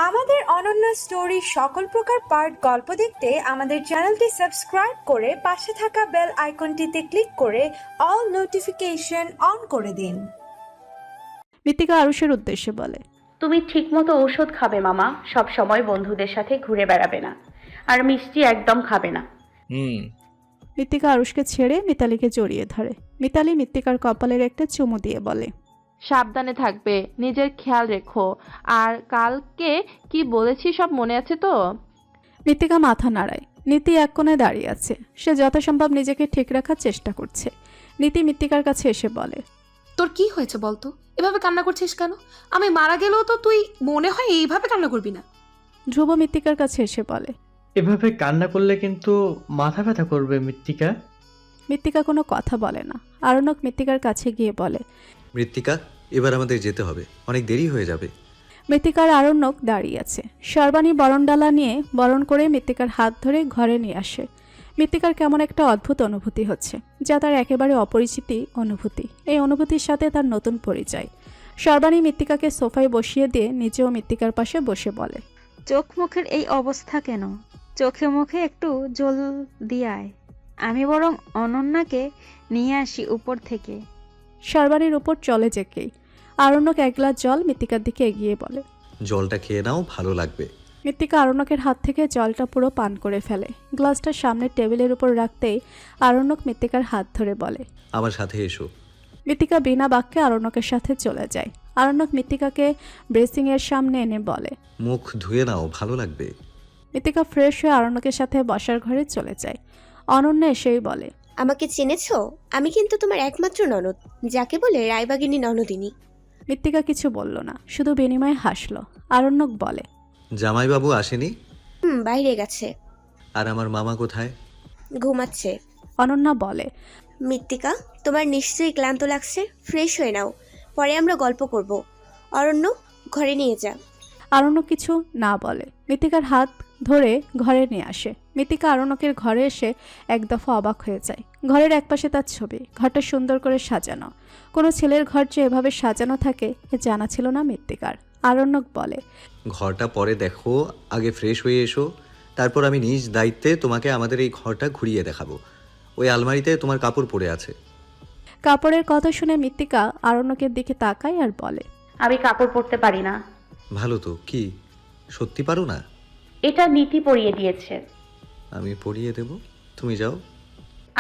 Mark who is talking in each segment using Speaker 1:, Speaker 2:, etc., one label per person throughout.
Speaker 1: আমাদের অনন্য স্টোরি সকল প্রকার পার্ট গল্প দেখতে আমাদের চ্যানেলটি সাবস্ক্রাইব করে পাশে থাকা বেল আইকনটিতে ক্লিক করে অল নোটিফিকেশন অন করে দিন।
Speaker 2: মৃত্তিকা আরুষের উদ্দেশ্যে বলে,
Speaker 3: তুমি ঠিকমতো ঔষধ খাবে মামা, সব সময় বন্ধুদের সাথে ঘুরে বেড়াবে না, আর মিষ্টি একদম খাবে না।
Speaker 2: মৃত্তিকা আরুষকে ছেড়ে মিতালিকে জড়িয়ে ধরে। মিতালি মৃত্তিকার কপালের একটা চুমু দিয়ে বলে,
Speaker 4: সাবধানে থাকবে, নিজের খেয়াল রেখো, আর কালকে কি বলেছি সব মনে আছে তো?
Speaker 2: মৃত্তিকা মাথা নাড়ায়। নীতি এক কোণে দাঁড়িয়ে আছে। সে যথাসম্ভব নিজেকে ঠিক রাখার চেষ্টা করছে। নীতি মৃত্তিকার কাছে এসে বলে,
Speaker 5: তোর কি হয়েছে বলতো? এভাবে কান্না করছিস কেন? আমি মারা গেলেও তো তুই মনে হয় এইভাবে কান্না করবি না।
Speaker 2: ধ্রুব মৃত্তিকার কাছে এসে বলে,
Speaker 6: এভাবে কান্না করলে কিন্তু মাথা ব্যথা করবে মৃত্তিকা।
Speaker 2: মৃত্তিকা কোনো কথা বলে না। আরণ্যক মৃত্তিকার কাছে গিয়ে বলে,
Speaker 7: মৃত্তিকা, এবার আমাদের যেতে হবে, অনেক দেরি হয়ে যাবে।
Speaker 2: মৃত্তিকার আরণ্যক দাঁড়িয়ে আছে। সর্বাণী বরণডালা নিয়ে বরণ করে মৃত্তিকার হাত ধরে ঘরে নিয়ে আসে। মৃত্তিকার কেমন একটা অদ্ভুত অনুভূতি হচ্ছে, যা তার একেবারে অপরিচিতি অনুভূতি। এই অনুভূতির সাথে তার নতুন পরিচয়। সর্বাণী মৃত্তিকাকে সোফায় বসিয়ে দিয়ে নিজেও মৃত্তিকার পাশে বসে বলে,
Speaker 8: চোখ মুখের এই অবস্থা কেন? চোখে মুখে একটু জল দিয়ে আয়। আমি বরং অনন্যাকে নিয়ে আসি উপর থেকে।
Speaker 2: সর্বাণীর উপর চলে যেকেই আরণ্যক এক গ্লাস জল মৃত্তিকার দিকে এগিয়ে বলে,
Speaker 7: জলটা খেয়ে নাও, ভালো লাগবে।
Speaker 2: মৃত্তিকা আরণ্যকের হাত থেকে জলটা পুরো পান করে ফেলে। গ্লাসটা সামনের টেবিলের উপর রাখতেই আরণ্যক মৃত্তিকার হাত ধরে বলে,
Speaker 7: আমার সাথে এসো।
Speaker 2: মৃত্তিকা বিনা বাক্যে আরণ্যকের সাথে চলে যায়। আরণ্যক মৃত্তিকাকে ব্রেসিংয়ের সামনে এনে বলে,
Speaker 7: মুখ ধুয়ে নাও, ভালো লাগবে।
Speaker 2: মৃত্তিকা ফ্রেশ হয়ে আরণ্যকের সাথে বসার ঘরে চলে যায়। অনন্যা এসেই বলে,
Speaker 9: আমাকে চিনেছো? আমি কিন্তু তোমার একমাত্র ননদ, যাকে বলে রায়বাগিনী ননদিনী।
Speaker 2: মৃত্তিকা কিছু বলল না, শুধু বিনিময়ে হাসল। আরণ্যক বলে,
Speaker 7: জামাইবাবু আসেনি?
Speaker 9: বাইরে গেছে।
Speaker 7: আর আমার মামা কোথায়?
Speaker 9: ঘুমাচ্ছে।
Speaker 2: অনন্যা বলে,
Speaker 9: মৃত্তিকা, তোমার নিশ্চয়ই ক্লান্ত লাগছে, ফ্রেশ হয়ে নাও, পরে আমরা গল্প করব। অরণ্য, ঘরে নিয়ে যা।
Speaker 2: আরণ্যক কিছু না বলে মৃত্তিকার হাত ধরে ঘরে নিয়ে আসে। মৃত্তিকা আরণ্যকের ঘরে এসে এক দফা অবাক হয়ে যায়। ঘরের একপাশে তার ছবি, ঘরটা সুন্দর করে সাজানো। কোনো ছেলের ঘর যে এভাবে সাজানো থাকে এ জানা ছিল না মৃত্তিকার। আরণ্যক বলে,
Speaker 7: ঘরটা পরে দেখো, আগে ফ্রেশ হয়ে এসো, তারপর আমি নিজ দায়িত্বে তোমাকে আমাদের এই ঘরটা ঘুরিয়ে দেখাবো। ওই আলমারিতে তোমার কাপড় পরে আছে।
Speaker 2: কাপড়ের কথা শুনে মৃত্তিকা আরণ্যকের দিকে তাকায় আর বলে,
Speaker 3: আমি কাপড় পরতে পারি না।
Speaker 7: ভালো তো, কি সত্যি পারো না?
Speaker 3: এটা নীতি পরিয়ে দিয়েছে।
Speaker 7: আমি পরিয়ে দেব, তুমি যাও।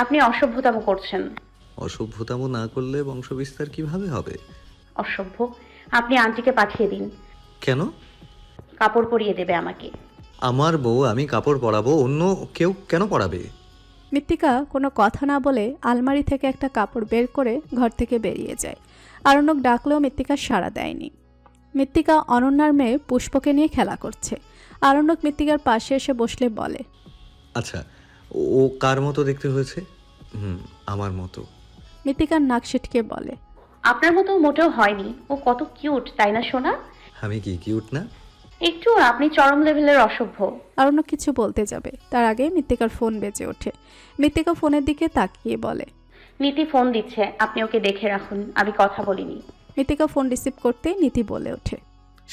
Speaker 3: আপনি অসভ্যতাম করছেন।
Speaker 7: অসভ্যতামো না করলে বংশবিস্তার কিভাবে হবে?
Speaker 3: অসভ্য। আপনি আন্টিকে পাঠিয়ে দিন।
Speaker 7: কেন?
Speaker 3: কাপড় পরিয়ে দেবে আমাকে।
Speaker 7: আমার বউ, আমি কাপড় পরাবো, অন্য কেউ কেন পরাবে?
Speaker 2: মৃত্তিকা কোনো কথা না বলে আলমারি থেকে একটা কাপড় বের করে ঘর থেকে বেরিয়ে যায়। আরণ্যক ডাকলেও মৃত্তিকা সাড়া দেয়নি। মৃত্তিকা অনন্যার মেয়ে পুষ্পকে নিয়ে খেলা করছে। আরণ্যক মৃত্তিকার পাশে এসে বসলে বলে,
Speaker 7: আচ্ছা, ও কার মতো দেখতে হয়েছে? আমার মতো।
Speaker 2: মৃত্তিকার নাক সিটকে বলে,
Speaker 3: আপনার মতো মোটেও হয়নি। ও কত কিউট, তাই না সোনা?
Speaker 7: আমি কি কিউট না?
Speaker 3: একটু, আপনি চরম লেভেলের অসভ্য।
Speaker 2: আরণ্যক কিছু বলতে যাবে, তার আগে মৃত্তিকার ফোন বেজে ওঠে। মৃত্তিকা ফোনের দিকে তাকিয়ে বলে,
Speaker 3: নীতি ফোন দিচ্ছে, আপনি ওকে দেখে রাখুন, আমি কথা বলিনি।
Speaker 2: মৃত্তিকা ফোন রিসিভ করতেই নীতি বলে ওঠে,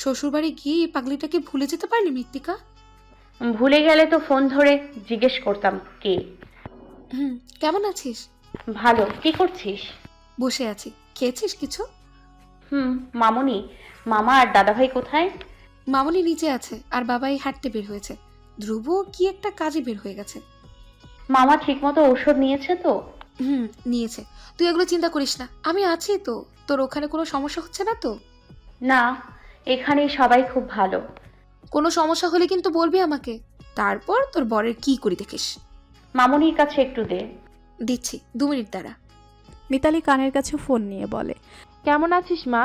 Speaker 5: শ্বশুরবাড়ি গিয়ে এই পাগলিটাকে ভুলে যেতে পারলি মৃত্তিকা?
Speaker 3: ভুলে গেলে তো ফোন ধরে জিজ্ঞেস করতাম কে।
Speaker 5: কেমন আছিস?
Speaker 3: ভালো। কি করছিস?
Speaker 5: বসে আছি। খেয়েছিস কিছু?
Speaker 3: মামুনি, মামা আর দাদাভাই কোথায়?
Speaker 5: মামনি নিচে আছে, আর বাবাই হাঁটতে বের হয়েছে। ধ্রুব কি একটা কাজে বের হয়ে গেছে।
Speaker 3: মামা ঠিকমতো ঔষধ নিয়েছে তো?
Speaker 5: নিয়েছে। তুই এগুলো চিন্তা করিস না, আমি আছি তো। তোর ওখানে কোনো সমস্যা হচ্ছে না তো?
Speaker 3: না, এখানে সবাই খুব ভালো।
Speaker 5: কোনো সমস্যা হলে কিন্তু বলবি আমাকে, তারপর তোর বরের কি করি দেখিস।
Speaker 3: মামুনির কাছে একটু দে।
Speaker 5: দিচ্ছি, 2 মিনিট দাঁড়া।
Speaker 2: মিতালি কানের কাছে ফোন নিয়ে বলে,
Speaker 4: কেমন আছিস মা?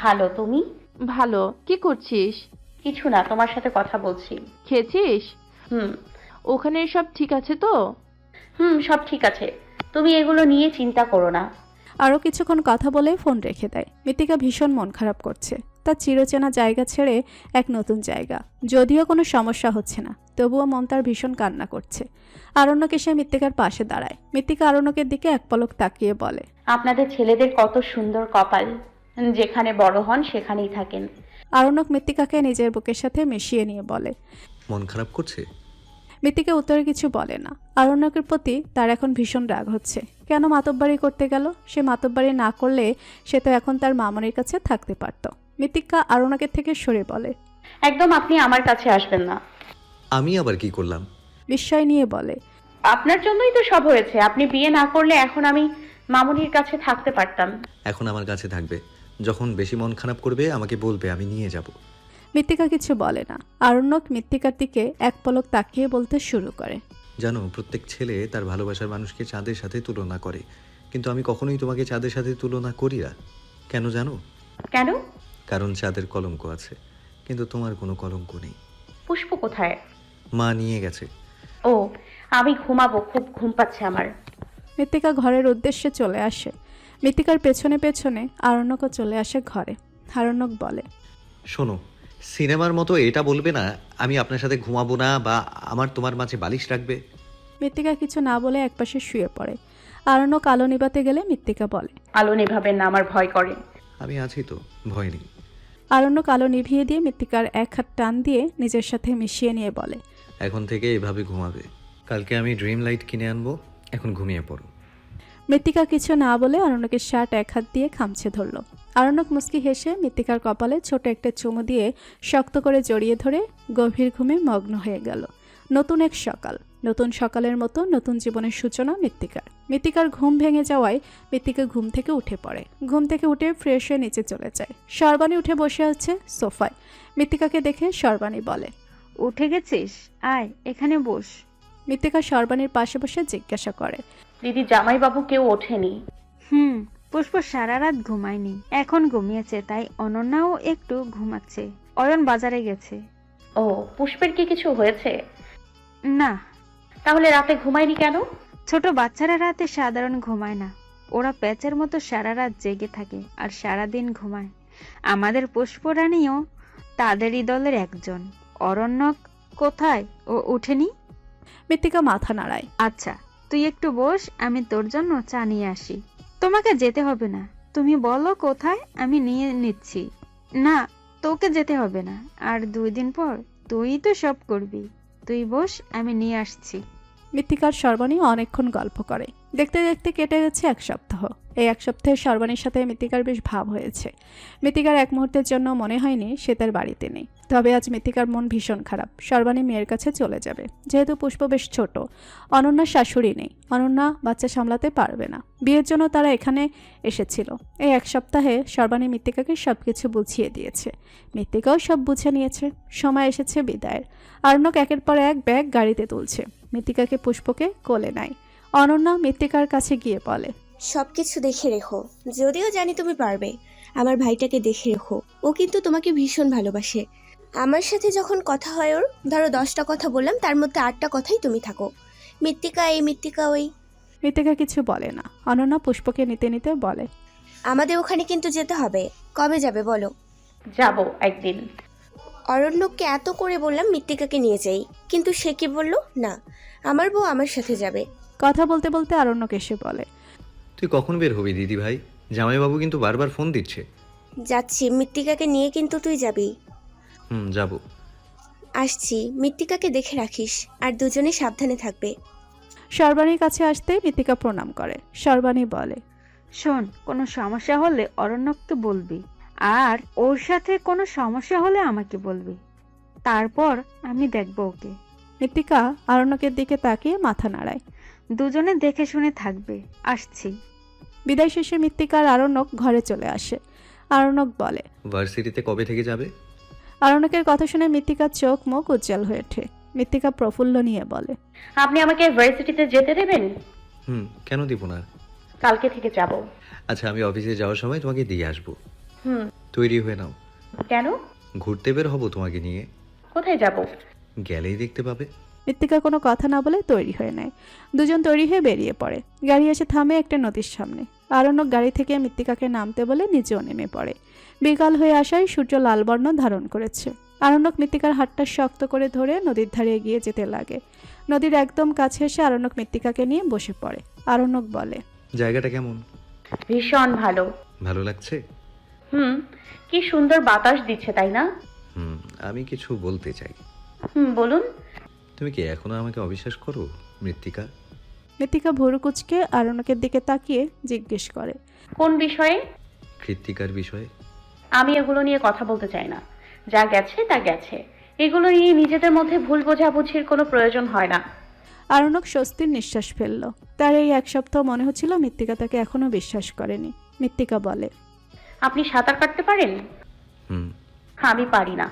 Speaker 3: ভালো। তুমি?
Speaker 4: ভালো। কি করছিস?
Speaker 3: কিছু না, তোমার সাথে কথা বলছি।
Speaker 4: খেয়েছিস? ওখানে সব ঠিক আছে তো?
Speaker 3: সব ঠিক আছে, তুমি এগুলো নিয়ে চিন্তা করো না।
Speaker 2: আরও কিছুক্ষণ কথা বলে ফোন রেখে দেয়। মৃত্তিকা ভীষণ মন খারাপ করছে। তার চিরচেনা জায়গা ছেড়ে এক নতুন জায়গা, যদিও কোনো সমস্যা হচ্ছে না, তবুও মন তার ভীষণ কান্না করছে। আরণ্যক এসে মৃত্তিকার পাশে দাঁড়ায়। মৃত্তিকা আরণ্যকের দিকে এক পলক তাকিয়ে বলে,
Speaker 3: আপনাদের ছেলেদের কত সুন্দর কপাল। যেখানে বড় হন সেখানেই থাকেন।
Speaker 2: আরণ্যক মৃত্তিকাকে নিজের বুকের সাথে মিশিয়ে নিয়ে বলে।
Speaker 7: মন খারাপ করছে?
Speaker 2: মৃত্তিকা উত্তরে কিছু বলে না। আরণ্যকের প্রতি তার এখন ভীষণ রাগ হচ্ছে। কেন মাতব্বারি করতে গেল? সে মাতব্বারি না করলে সে তো এখন তার মামনির কাছে থাকতে পারত। মৃত্তিকা আরণ্যকের থেকে সরে বলে।
Speaker 3: একদম আপনি আমার কাছে আসবেন না।
Speaker 7: আমি আবার কি করলাম?
Speaker 2: বিস্ময় নিয়ে বলে।
Speaker 3: আপনার জন্যই তো সব হয়েছে। আপনি বিয়ে না করলে এখন আমি মামুনির কাছে থাকতে পারতাম।
Speaker 7: এখন আমার কাছে থাকবে। যখন বেশি মন খারাপ করবে আমাকে বলবে, আমি নিয়ে যাব।
Speaker 2: মৃত্তিকা কিছু বলে না। আরণ্যক মৃত্তিকার দিকে এক পলক তাকিয়ে বলতে শুরু করে।
Speaker 7: জানো, প্রত্যেক ছেলে তার ভালোবাসার মানুষকে চাঁদের সাথে তুলনা করে, কিন্তু আমি কখনোই তোমাকে চাঁদের সাথে তুলনা করি না। কেন জানো?
Speaker 3: কেন?
Speaker 7: কারণ চাঁদের কলঙ্ক আছে, কিন্তু তোমার কোনো কলঙ্ক নেই।
Speaker 3: পুষ্প কোথায়?
Speaker 7: মা নিয়ে গেছে।
Speaker 3: ও, আমি ঘুমাবো, খুব ঘুম পাচ্ছে আমার।
Speaker 2: মৃত্তিকা ঘরের উদ্দেশ্যে চলে আসে। মৃত্তিকার পেছনে পেছনে আরণ্যকও চলে আসে ঘরে। আরণ্যক বলে।
Speaker 7: শোনো, সিনেমার মতো এটা বলবে না আমি আপনার সাথে ঘুমাবো না বা আমার তোমার মাঝে বালিশ রাখবে।
Speaker 2: মৃত্তিকা কিছু না বলে একপাশে শুয়ে পড়ে। আরণ্যক আলো নিবাতে গেলে মৃত্তিকা বলে।
Speaker 3: আলো নেভাবেন না, আমার ভয় করে।
Speaker 7: আমি আছি তো, ভয় নেই।
Speaker 2: আরণ্যক আলো নিভিয়ে দিয়ে মৃত্তিকার এক হাত টান দিয়ে নিজের সাথে মিশিয়ে নিয়ে বলে।
Speaker 7: এখন থেকে এভাবে ঘুমাবে। কালকে আমি ড্রিম লাইট কিনে আনবো, এখন ঘুমিয়ে পড়ো।
Speaker 2: মৃত্তিকা কিছু না বলে আরণ্যকের শার্ট এক হাত দিয়ে খামছে ধরল। আরণ্যক মুচকি হেসে মৃত্তিকার কপালে ছোট একটা চুমু দিয়ে শক্ত করে জড়িয়ে ধরে গভীর ঘুমে মগ্ন হয়ে গেল। নতুন এক সকাল, নতুন সকালের মতো নতুন জীবনের সূচনা মৃত্তিকার। মৃত্তিকার ঘুম ভেঙে যাওয়ায় মৃত্তিকা ঘুম থেকে উঠে পড়ে। ঘুম থেকে উঠে ফ্রেশ হয়ে নিচে চলে যায়। সর্বাণী উঠে বসে আছে সোফায়। মৃত্তিকাকে দেখে সর্বাণী বলে।
Speaker 8: উঠে গেছিস? আয় এখানে বস।
Speaker 2: মৃত্তিকা সর্বাণীর পাশে বসে জিজ্ঞাসা করে।
Speaker 3: দিদি, জামাইবাবু কেউ ওঠেনি?
Speaker 8: পুষ্প সারা রাত ঘুমায়নি, এখন ঘুমিয়েছে, তাই অনন্যাও একটু ঘুমাচ্ছে। অয়ন বাজারে গেছে।
Speaker 3: ও, পুষ্পের কি কিছু হয়েছে?
Speaker 8: না।
Speaker 3: তাহলে রাতে ঘুমায়নি কেন?
Speaker 8: ছোট বাচ্চারা রাতে সাধারণ ঘুমায় না, ওরা প্যাচের মতো সারা রাত জেগে থাকে আর সারাদিন ঘুমায়। আমাদের পুষ্পরানীও তাদেরই দলের একজন। অরণ্যক কোথায়? ও উঠেনি?
Speaker 2: মৃত্তিকা মাথা নাড়ায়।
Speaker 8: আচ্ছা, তুই একটু বস, আমি তোর জন্য চা নিয়ে আসি। তোমাকে যেতে হবে না, তুমি বলো কোথায়, আমি নিয়ে নিচ্ছি। না, তোকে যেতে হবে না, আর 2 দিন পর তুই তো সব করবি। তুই বস, আমি নিয়ে আসছি।
Speaker 2: মৃত্তিকার সর্বাণী অনেকক্ষণ গল্প করে। দেখতে দেখতে কেটে গেছে 1 সপ্তাহ। এই 1 সপ্তাহে সর্বাণীর সাথে মৃত্তিকার বেশ ভাব হয়েছে। মৃত্তিকার এক মুহূর্তের জন্য মনে হয়নি সে তার বাড়িতে নেই। তবে আজ মৃত্তিকার মন ভীষণ খারাপ। সর্বাণী মেয়ের কাছে চলে যাবে। যেহেতু পুষ্প বেশ ছোট, অনন্যার শাশুড়ি নেই, অনন্যা বাচ্চা সামলাতে পারবে না। বিয়ের জন্য তারা এখানে এসেছিল। এই 1 সপ্তাহে সর্বাণী মৃত্তিকাকে সবকিছু বুঝিয়ে দিয়েছে। মৃত্তিকাও সব বুঝে নিয়েছে। সময় এসেছে বিদায়ের। আরণ্যক একের পর এক ব্যাগ গাড়িতে তুলছে। মৃত্তিকাকে পুষ্পকে কোলে নেয়। অনন্যা মৃত্তিকার কাছে গিয়ে বলে।
Speaker 9: সবকিছু দেখে রেখো, যদিও জানি তুমি পারবে। আমার ভাইটাকে দেখে রেখো, ও কিন্তু তোমাকে ভীষণ ভালোবাসে। আমার সাথে যখন কথা হয় ওর, ধরো 10টা কথা বললাম, তার মধ্যে 8টা কথাই তুমি থাকো। মৃত্তিকা এই, মৃত্তিকা ওই।
Speaker 2: মৃত্তিকা কিছু বলে না। অনন্যা পুষ্পকে নিতে নিতে বলে।
Speaker 9: আমাদের ওখানে কিন্তু যেতে হবে। কবে যাবে বলো?
Speaker 3: যাব একদিন।
Speaker 9: অরণ্যকে এত করে বললাম মৃত্তিকাকে নিয়ে যাই, কিন্তু সে কি বললো? না, আমার বউ আমার সাথে যাবে।
Speaker 2: কথা বলতে বলতে আরণ্যক এসে বলে।
Speaker 7: তুই কখন বের হবি দিদি ভাই? জামাইবাবু কিন্তু বারবার ফোন দিচ্ছে।
Speaker 9: যাচ্ছি, মৃত্তিকাকে নিয়ে কিন্তু তুই যাবি।
Speaker 7: যাব।
Speaker 9: আসছি, মৃত্তিকাকে দেখে রাখিস, আর দুজনে সাবধানে থাকবে।
Speaker 2: সর্বাণীর কাছে আসতে মৃত্তিকা প্রণাম করে। সর্বাণী বলে।
Speaker 8: শোন, কোনো সমস্যা হলে অরণ্যককে বলবি, আর ওর সাথে কোনো সমস্যা হলে আমাকে বলবি, তারপর আমি দেখব ওকে।
Speaker 2: মৃত্তিকা আরণ্যকের দিকে তাকিয়ে মাথা নাড়ায়।
Speaker 8: দুজনে দেখে শুনে থাকবে। আসছি।
Speaker 2: বিদায় শেষে মৃত্তিকা আর আরণ্যক ঘরে চলে আসে। আরণ্যক বলে।
Speaker 7: ভার্সিটিতে কবে থেকে যাবে?
Speaker 2: আরণ্যকের কথা শুনে মৃত্তিকার চোখ মুখ উজ্জ্বল হয়ে ওঠে। মৃত্তিকা প্রফুল্ল নিয়ে বলে।
Speaker 3: আপনি আমাকে ভার্সিটিতে যেতে দেবেন?
Speaker 7: কেন দিব না?
Speaker 3: কালকে থেকে যাব।
Speaker 7: আচ্ছা, আমি অফিসে যাওয়ার সময় তোমাকে দিয়ে আসবো। তৈরি হয়ে নাও।
Speaker 3: কেন?
Speaker 7: ঘুরতে বের হব তোমাকে নিয়ে।
Speaker 3: কোথায় যাব?
Speaker 7: গেলেই দেখতে পাবে।
Speaker 2: মৃত্তিকা কোনো কথা না বলে তৈরি হয়ে নেয়। দুজন তৈরি হয়ে বেরিয়ে পড়ে। গাড়ি এসে থামে একটা নদীর সামনে। আরণ্যক গাড়ি থেকে মৃত্তিকাকে নামতে বলে নিচেও নেমে পড়ে। বিকাল হয়ে আসায় সূর্য লাল বর্ণ ধারণ করেছে। আরণ্যক মৃত্তিকার হাতটা শক্ত করে ধরে নদীর ধারে এগিয়ে যেতে লাগে। নদীর একদম কাছে এসে আরণ্যক মৃত্তিকাকে নিয়ে বসে পড়ে। আরণ্যক বলে।
Speaker 7: জায়গাটা কেমন?
Speaker 3: ভীষণ ভালো।
Speaker 7: ভালো লাগছে?
Speaker 3: হুম, কি সুন্দর বাতাস দিচ্ছে তাই না?
Speaker 7: আমি কিছু বলতে চাই।
Speaker 3: বলুন।
Speaker 7: তুমি কি এখনো আমাকে অবিশ্বাস করো মৃত্তিকা?
Speaker 2: মৃত্তিকা ভুরু কুচকে আরণ্যকের দিকে তাকিয়ে জিজ্ঞেস করে।
Speaker 3: কোন বিষয়ে?
Speaker 7: কৃত্তিকার বিষয়ে।
Speaker 3: আমি এগুলো নিয়ে কথা বলতে চাই না। যা গেছে তা গেছে। এগুলো নিয়ে নিজেদের মধ্যে ভুল বোঝাবুঝির কোনো প্রয়োজন হয় না।
Speaker 2: আরণ্যক স্বস্তির নিঃশ্বাস ফেলল। তার এই এক সপ্তাহ মনে হচ্ছিল মৃত্তিকা তাকে এখনো বিশ্বাস করেনি। মৃত্তিকা বলে,
Speaker 3: আপনি সাঁতার কাটতে পারেন?
Speaker 7: হুম।
Speaker 3: আমি পারি না।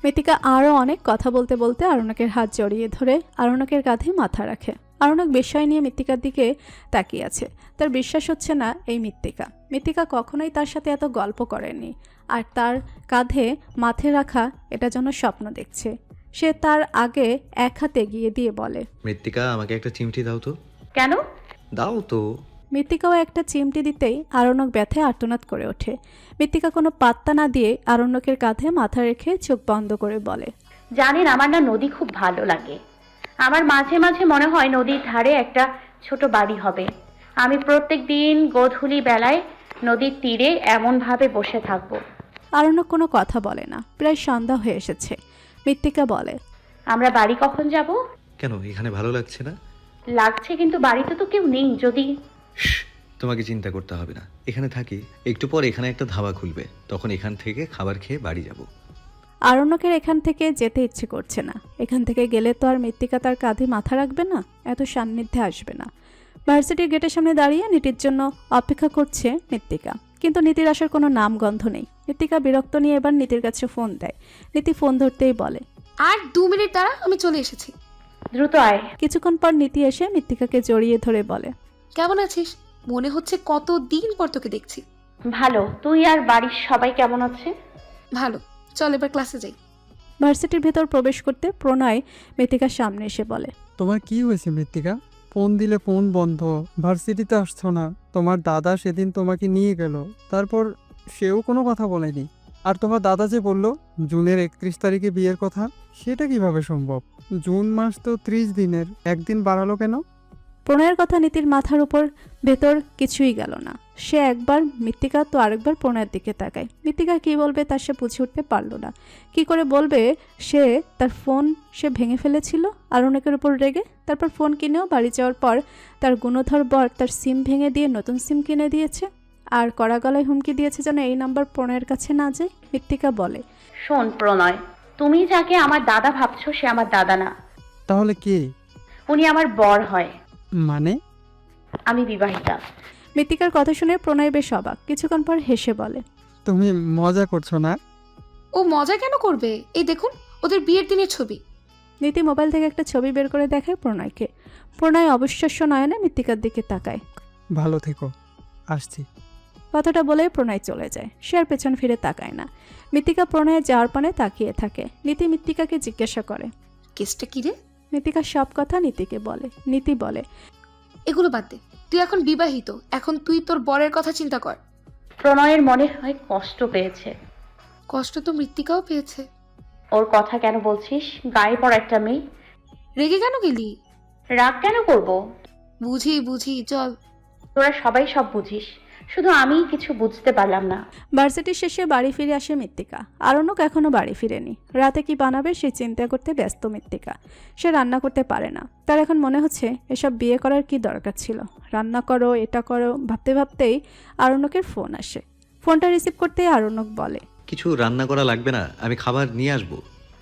Speaker 2: মৃত্তিকা আরও অনেক কথা বলতে বলতে আরণ্যকের হাত জড়িয়ে ধরে আরণ্যকের কাঁধে মাথা রাখে। আরণ্যক বিস্ময় নিয়ে মৃত্তিকার দিকে তাকিয়ে আছে। তার বিশ্বাস হচ্ছে না এই মৃত্তিকা। মৃত্তিকা কখনোই তার সাথে এত গল্প করেনি, আর তার কাঁধে মাথা রাখা এটা যেন স্বপ্ন দেখছে। সে তার আগে এক হাত এগিয়ে দিয়ে বলে,
Speaker 7: মৃত্তিকা, আমাকে একটা চিমটি দাও তো।
Speaker 3: কেন?
Speaker 7: দাও তো।
Speaker 2: মৃত্তিকাও একটা চিমটি দিতেই আরণ্যক ব্যথায় আর্তনাদ করে ওঠে। মৃত্তিকা কোনো পাত্তা না দিয়ে আরণ্যকের কাঁধে মাথা রেখে চোখ বন্ধ করে বলে,
Speaker 3: জানেন, আমার না নদী খুব ভালো লাগে। আমার মাঝে মাঝে মনে হয় নদীর ধারে একটা ছোট বাড়ি হবে। আমি প্রত্যেক দিন গোধূলি বেলায় নদীর তীরে এমনভাবে বসে থাকবো।
Speaker 2: আরণ্যক কোনো কথা বলে না। প্রায় সন্ধ্যা হয়ে এসেছে। মৃত্তিকা বলে,
Speaker 3: আমরা বাড়ি কখন যাব?
Speaker 7: কেন, এখানে ভালো লাগছে না?
Speaker 3: লাগছে, কিন্তু বাড়িতে তো কেউ নেই। যদি
Speaker 7: তোমাকে চিন্তা করতে হবে না, এখানে থাকি। একটু পর এখানে একটা ধাবা খুলবে, তখন এখান থেকে খাবার খেয়ে বাড়ি যাব।
Speaker 2: আরণ্যকের এখান থেকে যেতে ইচ্ছে করছে না। এখান থেকে গেলে তো আর মৃত্তিকা তার কাঁধে মাথা রাখবে না, এত সান্নিধ্যে আসবে না। ভার্সিটির গেটের সামনে দাঁড়িয়ে নীতির জন্য অপেক্ষা করছে মৃত্তিকা, কিন্তু নীতির আসার কোনো নামগন্ধ নেই। মৃত্তিকা বিরক্ত নিয়ে এবার নীতির কাছে ফোন দেয়। নীতি ফোন ধরতেই বলে,
Speaker 5: আর 2 মিনিট দাঁড়া, আমি চলে এসেছি।
Speaker 3: দ্রুত আয়।
Speaker 2: কিছুক্ষণ পর নীতি এসে মৃত্তিকাকে জড়িয়ে ধরে বলে,
Speaker 5: কেমন আছিস? মনে হচ্ছে কতদিন পর তোকে দেখছি।
Speaker 3: ভালো। তুই আর বাড়ির সবাই কেমন আছে?
Speaker 5: ভালো, চল এবার ক্লাসে যাই।
Speaker 2: ভার্সিটির ভেতর প্রবেশ করতে প্রণয় মৃত্তিকার সামনে এসে বলে,
Speaker 10: তোমার কি হয়েছে মৃত্তিকা? ফোন দিলে ফোন বন্ধ, ভার্সিটিতে আসছো না। তোমার দাদা সেদিন তোমাকে নিয়ে গেল, তারপর সেও কোনো কথা বলেনি। আর তোমার দাদা যে বলল জুনের 31 তারিখে বিয়ের কথা, সেটা কিভাবে সম্ভব? জুন মাস তো 30 দিনের, একদিন বাড়ালো কেন?
Speaker 2: প্রণয়ের কথা নীতির মাথার উপর ভেতর কিছুই গেল না। সে একবার মৃত্তিকা তো আরেকবার প্রণয়ের দিকে তাকায়। মৃত্তিকা কি বলবে তা সে বুঝে উঠতে পারল না। কি করে বলবে তার ফোন সে ভেঙে ফেলেছিল আরণ্যকের উপর রেগে? তারপর ফোন কিনেও বাড়ি যাওয়ার পর তার গুণধর বর তার সিম ভেঙে দিয়ে নতুন সিম কিনে দিয়েছে, আর কড়া গলায় হুমকি দিয়েছে যেন এই নাম্বার প্রণয়ের কাছে না যায়। মৃত্তিকা বলে,
Speaker 3: শোন প্রণয়, তুমি যাকে আমার দাদা ভাবছো সে আমার দাদা না।
Speaker 10: তাহলে কে?
Speaker 3: উনি আমার বর হয়।
Speaker 10: মানে?
Speaker 3: আমি বিবাহিতা।
Speaker 2: মৃত্তিকার কথা শুনে প্রণয় বেশ অবাক। কিছুক্ষণ পর হেসে বলে,
Speaker 10: তুমি মজা করছো না?
Speaker 5: ও মজা কেন করবে? এই দেখুন ওদের বিয়ের দিনের ছবি।
Speaker 2: নীতি মোবাইল থেকে একটা ছবি বের করে দেখায় প্রণয়কে। প্রণয় অবিশ্বাস্য নয়নে মৃত্তিকার দিকে তাকায়।
Speaker 10: ভালো থেকো, আসছি।
Speaker 2: কথাটা বলে প্রণয় চলে যায়। সে আর পেছন ফিরে তাকায় না। মৃত্তিকা প্রণয়ের যাওয়ার পানে তাকিয়ে থাকে। নীতি মৃত্তিকাকে জিজ্ঞাসা করে,
Speaker 5: কেসটা কি রে?
Speaker 2: মৃত্তিকা সব কথা নীতিকে বলে। নীতি বলে,
Speaker 5: এগুলো বাদ দে, তুই এখন বিবাহিত, এখন তুই তোর বরের কথা চিন্তা কর।
Speaker 3: প্রণয়ের মনে হয় কষ্ট পেয়েছে।
Speaker 5: কষ্ট তো মৃত্তিকাও পেয়েছে।
Speaker 3: ওর কথা কেন বলছিস? গায়ে পড়া একটা মেয়ে।
Speaker 5: রেগে কেন গেলি?
Speaker 3: রাগ কেন করব?
Speaker 5: বুঝি, চল।
Speaker 3: তোরা সবাই সব বুঝিস, শুধু আমি কিছু বুঝতে পারলাম না।
Speaker 2: ভার্সিটির শেষে বাড়ি ফিরে আসে মৃত্তিকা। আরণ্যক এখনো বাড়ি ফিরেনি। রাতে কি বানাবে সে চিন্তা করতে ব্যস্ত মৃত্তিকা। সে রান্না করতে পারে না। তার এখন মনে হচ্ছে এসব বিয়ে করার কি দরকার ছিল। রান্না করো, এটা করো ভাবতে ভাবতেই আরণ্যকের ফোন আসে। ফোনটা রিসিভ করতেই আরণ্যক বলে,
Speaker 7: কিছু রান্না করা লাগবে না, আমি খাবার নিয়ে আসবো।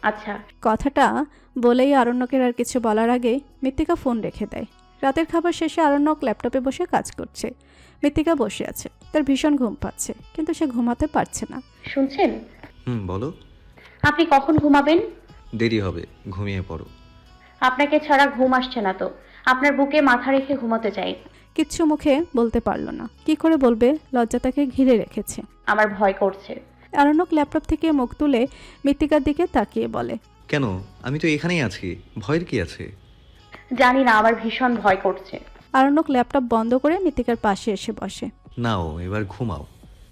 Speaker 3: আচ্ছা।
Speaker 2: কথাটা বলেই আরণ্যকের আর কিছু বলার আগে মৃত্তিকা ফোন রেখে দেয়। রাতের খাবার শেষে আরণ্যক ল্যাপটপে বসে কাজ করছে। মৃত্তিকা বসে আছে। তার ভীষণ ঘুম পাচ্ছে, কিন্তু সে ঘুমাতে পারছে না।
Speaker 3: শুনছেন?
Speaker 7: বলো।
Speaker 3: আপনি কখন ঘুমাবেন?
Speaker 7: দেরি হবে, ঘুমিয়ে পড়ো।
Speaker 3: আপনাকে ছাড়া ঘুম আসছে না তো। আপনার বুকে মাথা রেখে ঘুমাতে চাই।
Speaker 2: কিচ্ছু মুখে বলতে পারলো না। কি করে বলবে? লজ্জা তাকে ঘিরে রেখেছে।
Speaker 3: আমার ভয় করছে।
Speaker 2: আরণ্যক ল্যাপটপ থেকে মুখ তুলে মৃত্তিকার দিকে তাকিয়ে বলে,
Speaker 7: কেন, আমি তো এখানেই আছি, ভয়ের কি আছে?
Speaker 3: জানি না, আমার ভীষণ ভয় করছে।
Speaker 2: আরণ্যক ল্যাপটপ বন্ধ করে মৃত্তিকার পাশে এসে বসে।
Speaker 7: নাও, এবার ঘুমাও।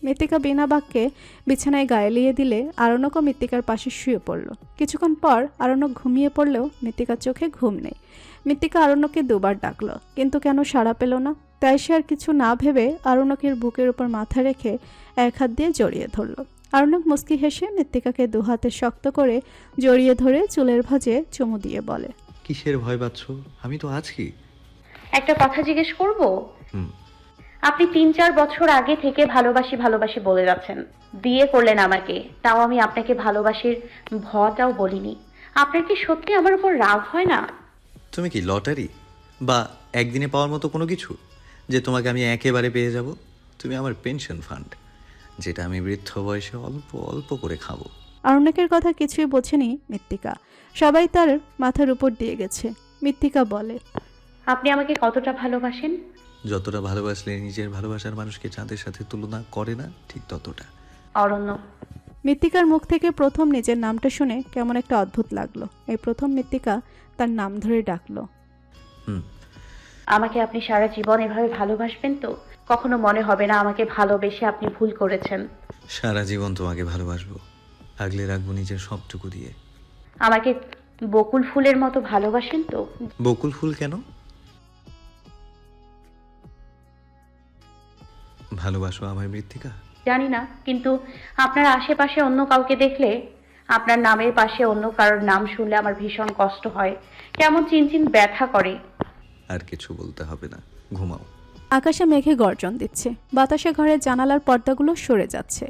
Speaker 2: মৃত্তিকা বিনা বাক্যে বিছানায় গায়ে লিয়ে দিলে আরণ্যকও মৃত্তিকার পাশে শুয়ে পড়ল। কিছুক্ষণ পর আরণ্যক ঘুমিয়ে পড়লেও মৃত্তিকার চোখে ঘুম নেই। মৃত্তিকা আরণ্যককে দুবার ডাকলো, কিন্তু কেন সাড়া পেল না। তাই সে আর কিছু না ভেবে আরণ্যকের বুকের উপর মাথা রেখে এক হাত দিয়ে জড়িয়ে ধরল। আরণ্যক মুচকি হেসে মৃত্তিকাকে দু হাতে শক্ত করে জড়িয়ে ধরে চুলের ভাঁজে চুমু দিয়ে বলে,
Speaker 7: কিসের ভয় পাচ্ছ? আমি তো আছি।
Speaker 3: একটা কথা জিজ্ঞেস করব?
Speaker 7: হুম।
Speaker 3: আপনি 3-4 বছর আগে থেকে ভালোবাসি ভালোবাসি বলে যাচ্ছেন। বিয়ে করলেন আমাকে, তাও আমি আপনাকে ভালোবাসির ভটাও বলিনি। আপনার কি সত্যি আমার উপর রাগ হয় না?
Speaker 7: তুমি কি লটারি বা একদিনে পাওয়ার মতো কোনো কিছু যে তোমাকে আমি একেবারে পেয়ে যাব? তুমি আমার পেনশন ফান্ড, যেটা আমি বৃদ্ধ বয়সে অল্প অল্প করে খাবো।
Speaker 2: আরণ্যকের কথা কিছুই বোঝেনি মৃত্তিকা। সবাই তার মাথার উপর দিয়ে গেছে। মৃত্তিকা বলে,
Speaker 3: আপনি আমাকে কতটা ভালোবাসেন?
Speaker 7: যতটা ভালোবাসলে নিজের ভালোবাসার মানুষকে চাঁদের সাথে তুলনা করে না, ঠিক ততটা।
Speaker 3: অরণ্য।
Speaker 2: মৃত্তিকার মুখ থেকে প্রথম নিজের নামটা শুনে কেমন একটা অদ্ভুত লাগলো। এই প্রথম মৃত্তিকা তার নাম ধরে ডাকলো।
Speaker 3: আমাকে আপনি সারা জীবন এভাবে ভালোবাসবেন তো? কখনো মনে হবে না আমাকে ভালোবেসে আপনি ভুল করেছেন?
Speaker 7: সারা জীবন তোমাকে ভালোবাসবো, আগলে রাখবো নিজের সবটুকু দিয়ে।
Speaker 3: আমাকে বকুল ফুলের মতো ভালোবাসেন তো?
Speaker 7: বকুল ফুল কেন? ভালোবাসো আমায় মৃত্তিকা?
Speaker 3: জানি না, কিন্তু আপনার আশেপাশে অন্য কাউকে দেখলে, আপনার নামের পাশে অন্য কারোর নাম শুনলে আমার ভীষণ কষ্ট হয়, কেমন চিনচিন ব্যথা করে।
Speaker 7: আর কিছু বলতে হবে না, ঘুমাও।
Speaker 2: আকাশে মেঘে গর্জন দিচ্ছে। বাতাসে ঘরের জানালার পর্দাগুলো সরে যাচ্ছে।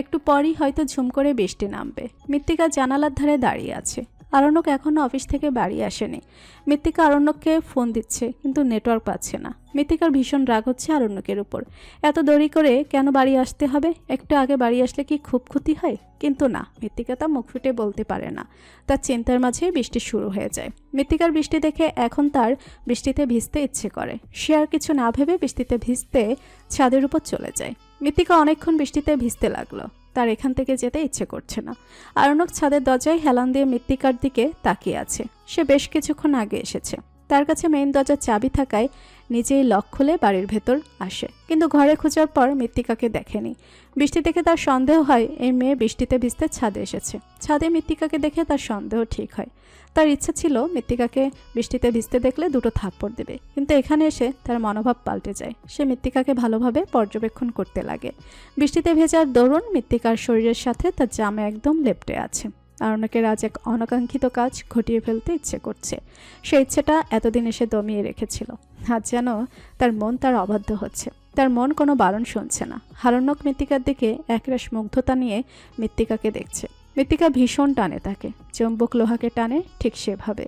Speaker 2: একটু পরই হয়তো ঝুম করে বৃষ্টি নামবে। মৃত্তিকা জানালার ধারে দাঁড়িয়ে আছে। আরণ্যক এখনও অফিস থেকে বাড়ি আসেনি। মৃত্তিকা আরণ্যককে ফোন দিচ্ছে, কিন্তু নেটওয়ার্ক পাচ্ছে না। মৃত্তিকার ভীষণ রাগ হচ্ছে আরণ্যকের উপর। এত দেরি করে কেন বাড়ি আসতে হবে? একটু আগে বাড়ি আসলে কি খুব ক্ষতি হয়? কিন্তু না, মৃত্তিকা তা মুখ ফুটে বলতে পারে না। তার চিন্তার মাঝে বৃষ্টি শুরু হয়ে যায়। মৃত্তিকার বৃষ্টি দেখে এখন তার বৃষ্টিতে ভিজতে ইচ্ছে করে। সে আর কিছু না ভেবে বৃষ্টিতে ভিজতে ছাদের উপর চলে যায়। মৃত্তিকা অনেকক্ষণ বৃষ্টিতে ভিজতে লাগলো। তার এখান থেকে যেতে ইচ্ছে করছে না। আরণ্যক ছাদের দরজায় হেলান দিয়ে মৃত্তিকার দিকে তাকিয়ে আছে। সে বেশ কিছুক্ষণ আগে এসেছে। তার কাছে মেইন দরজার চাবি থাকায় নিজেই লক খুলে বাড়ির ভেতর আসে, কিন্তু ঘরে খোঁজার পর মৃত্তিকাকে দেখেনি। বৃষ্টি দেখে তার সন্দেহ হয় এই মেয়ে বৃষ্টিতে ভিজতে ছাদে এসেছে। ছাদে মৃত্তিকাকে দেখে তার সন্দেহ ঠিক হয়। তার ইচ্ছা ছিল মৃত্তিকাকে বৃষ্টিতে ভিজতে দেখলে দুটো থাপ্পড় দেবে, কিন্তু এখানে এসে তার মনোভাব পাল্টে যায়। সে মৃত্তিকাকে ভালোভাবে পর্যবেক্ষণ করতে লাগে। বৃষ্টিতে ভেজার দরুন মৃত্তিকার শরীরের সাথে তার জামা একদম লেপ্টে আছে। আরণ্যকের আজ এক অনাকাঙ্ক্ষিত কাজ ঘটিয়ে ফেলতে ইচ্ছে করছে। সে ইচ্ছেটা এতদিন এসে দমিয়ে রেখেছিল। আজ যেন তার মন তার অবাধ্য হচ্ছে। তার মন কোনো বারণ শুনছে না। আরণ্যক মৃত্তিকার দিকে একরাশ মুগ্ধতা নিয়ে মৃত্তিকাকে দেখছে। মৃত্তিকা ভীষণ টানে তাকে, চুম্বক লোহাকে টানে ঠিক সেভাবে।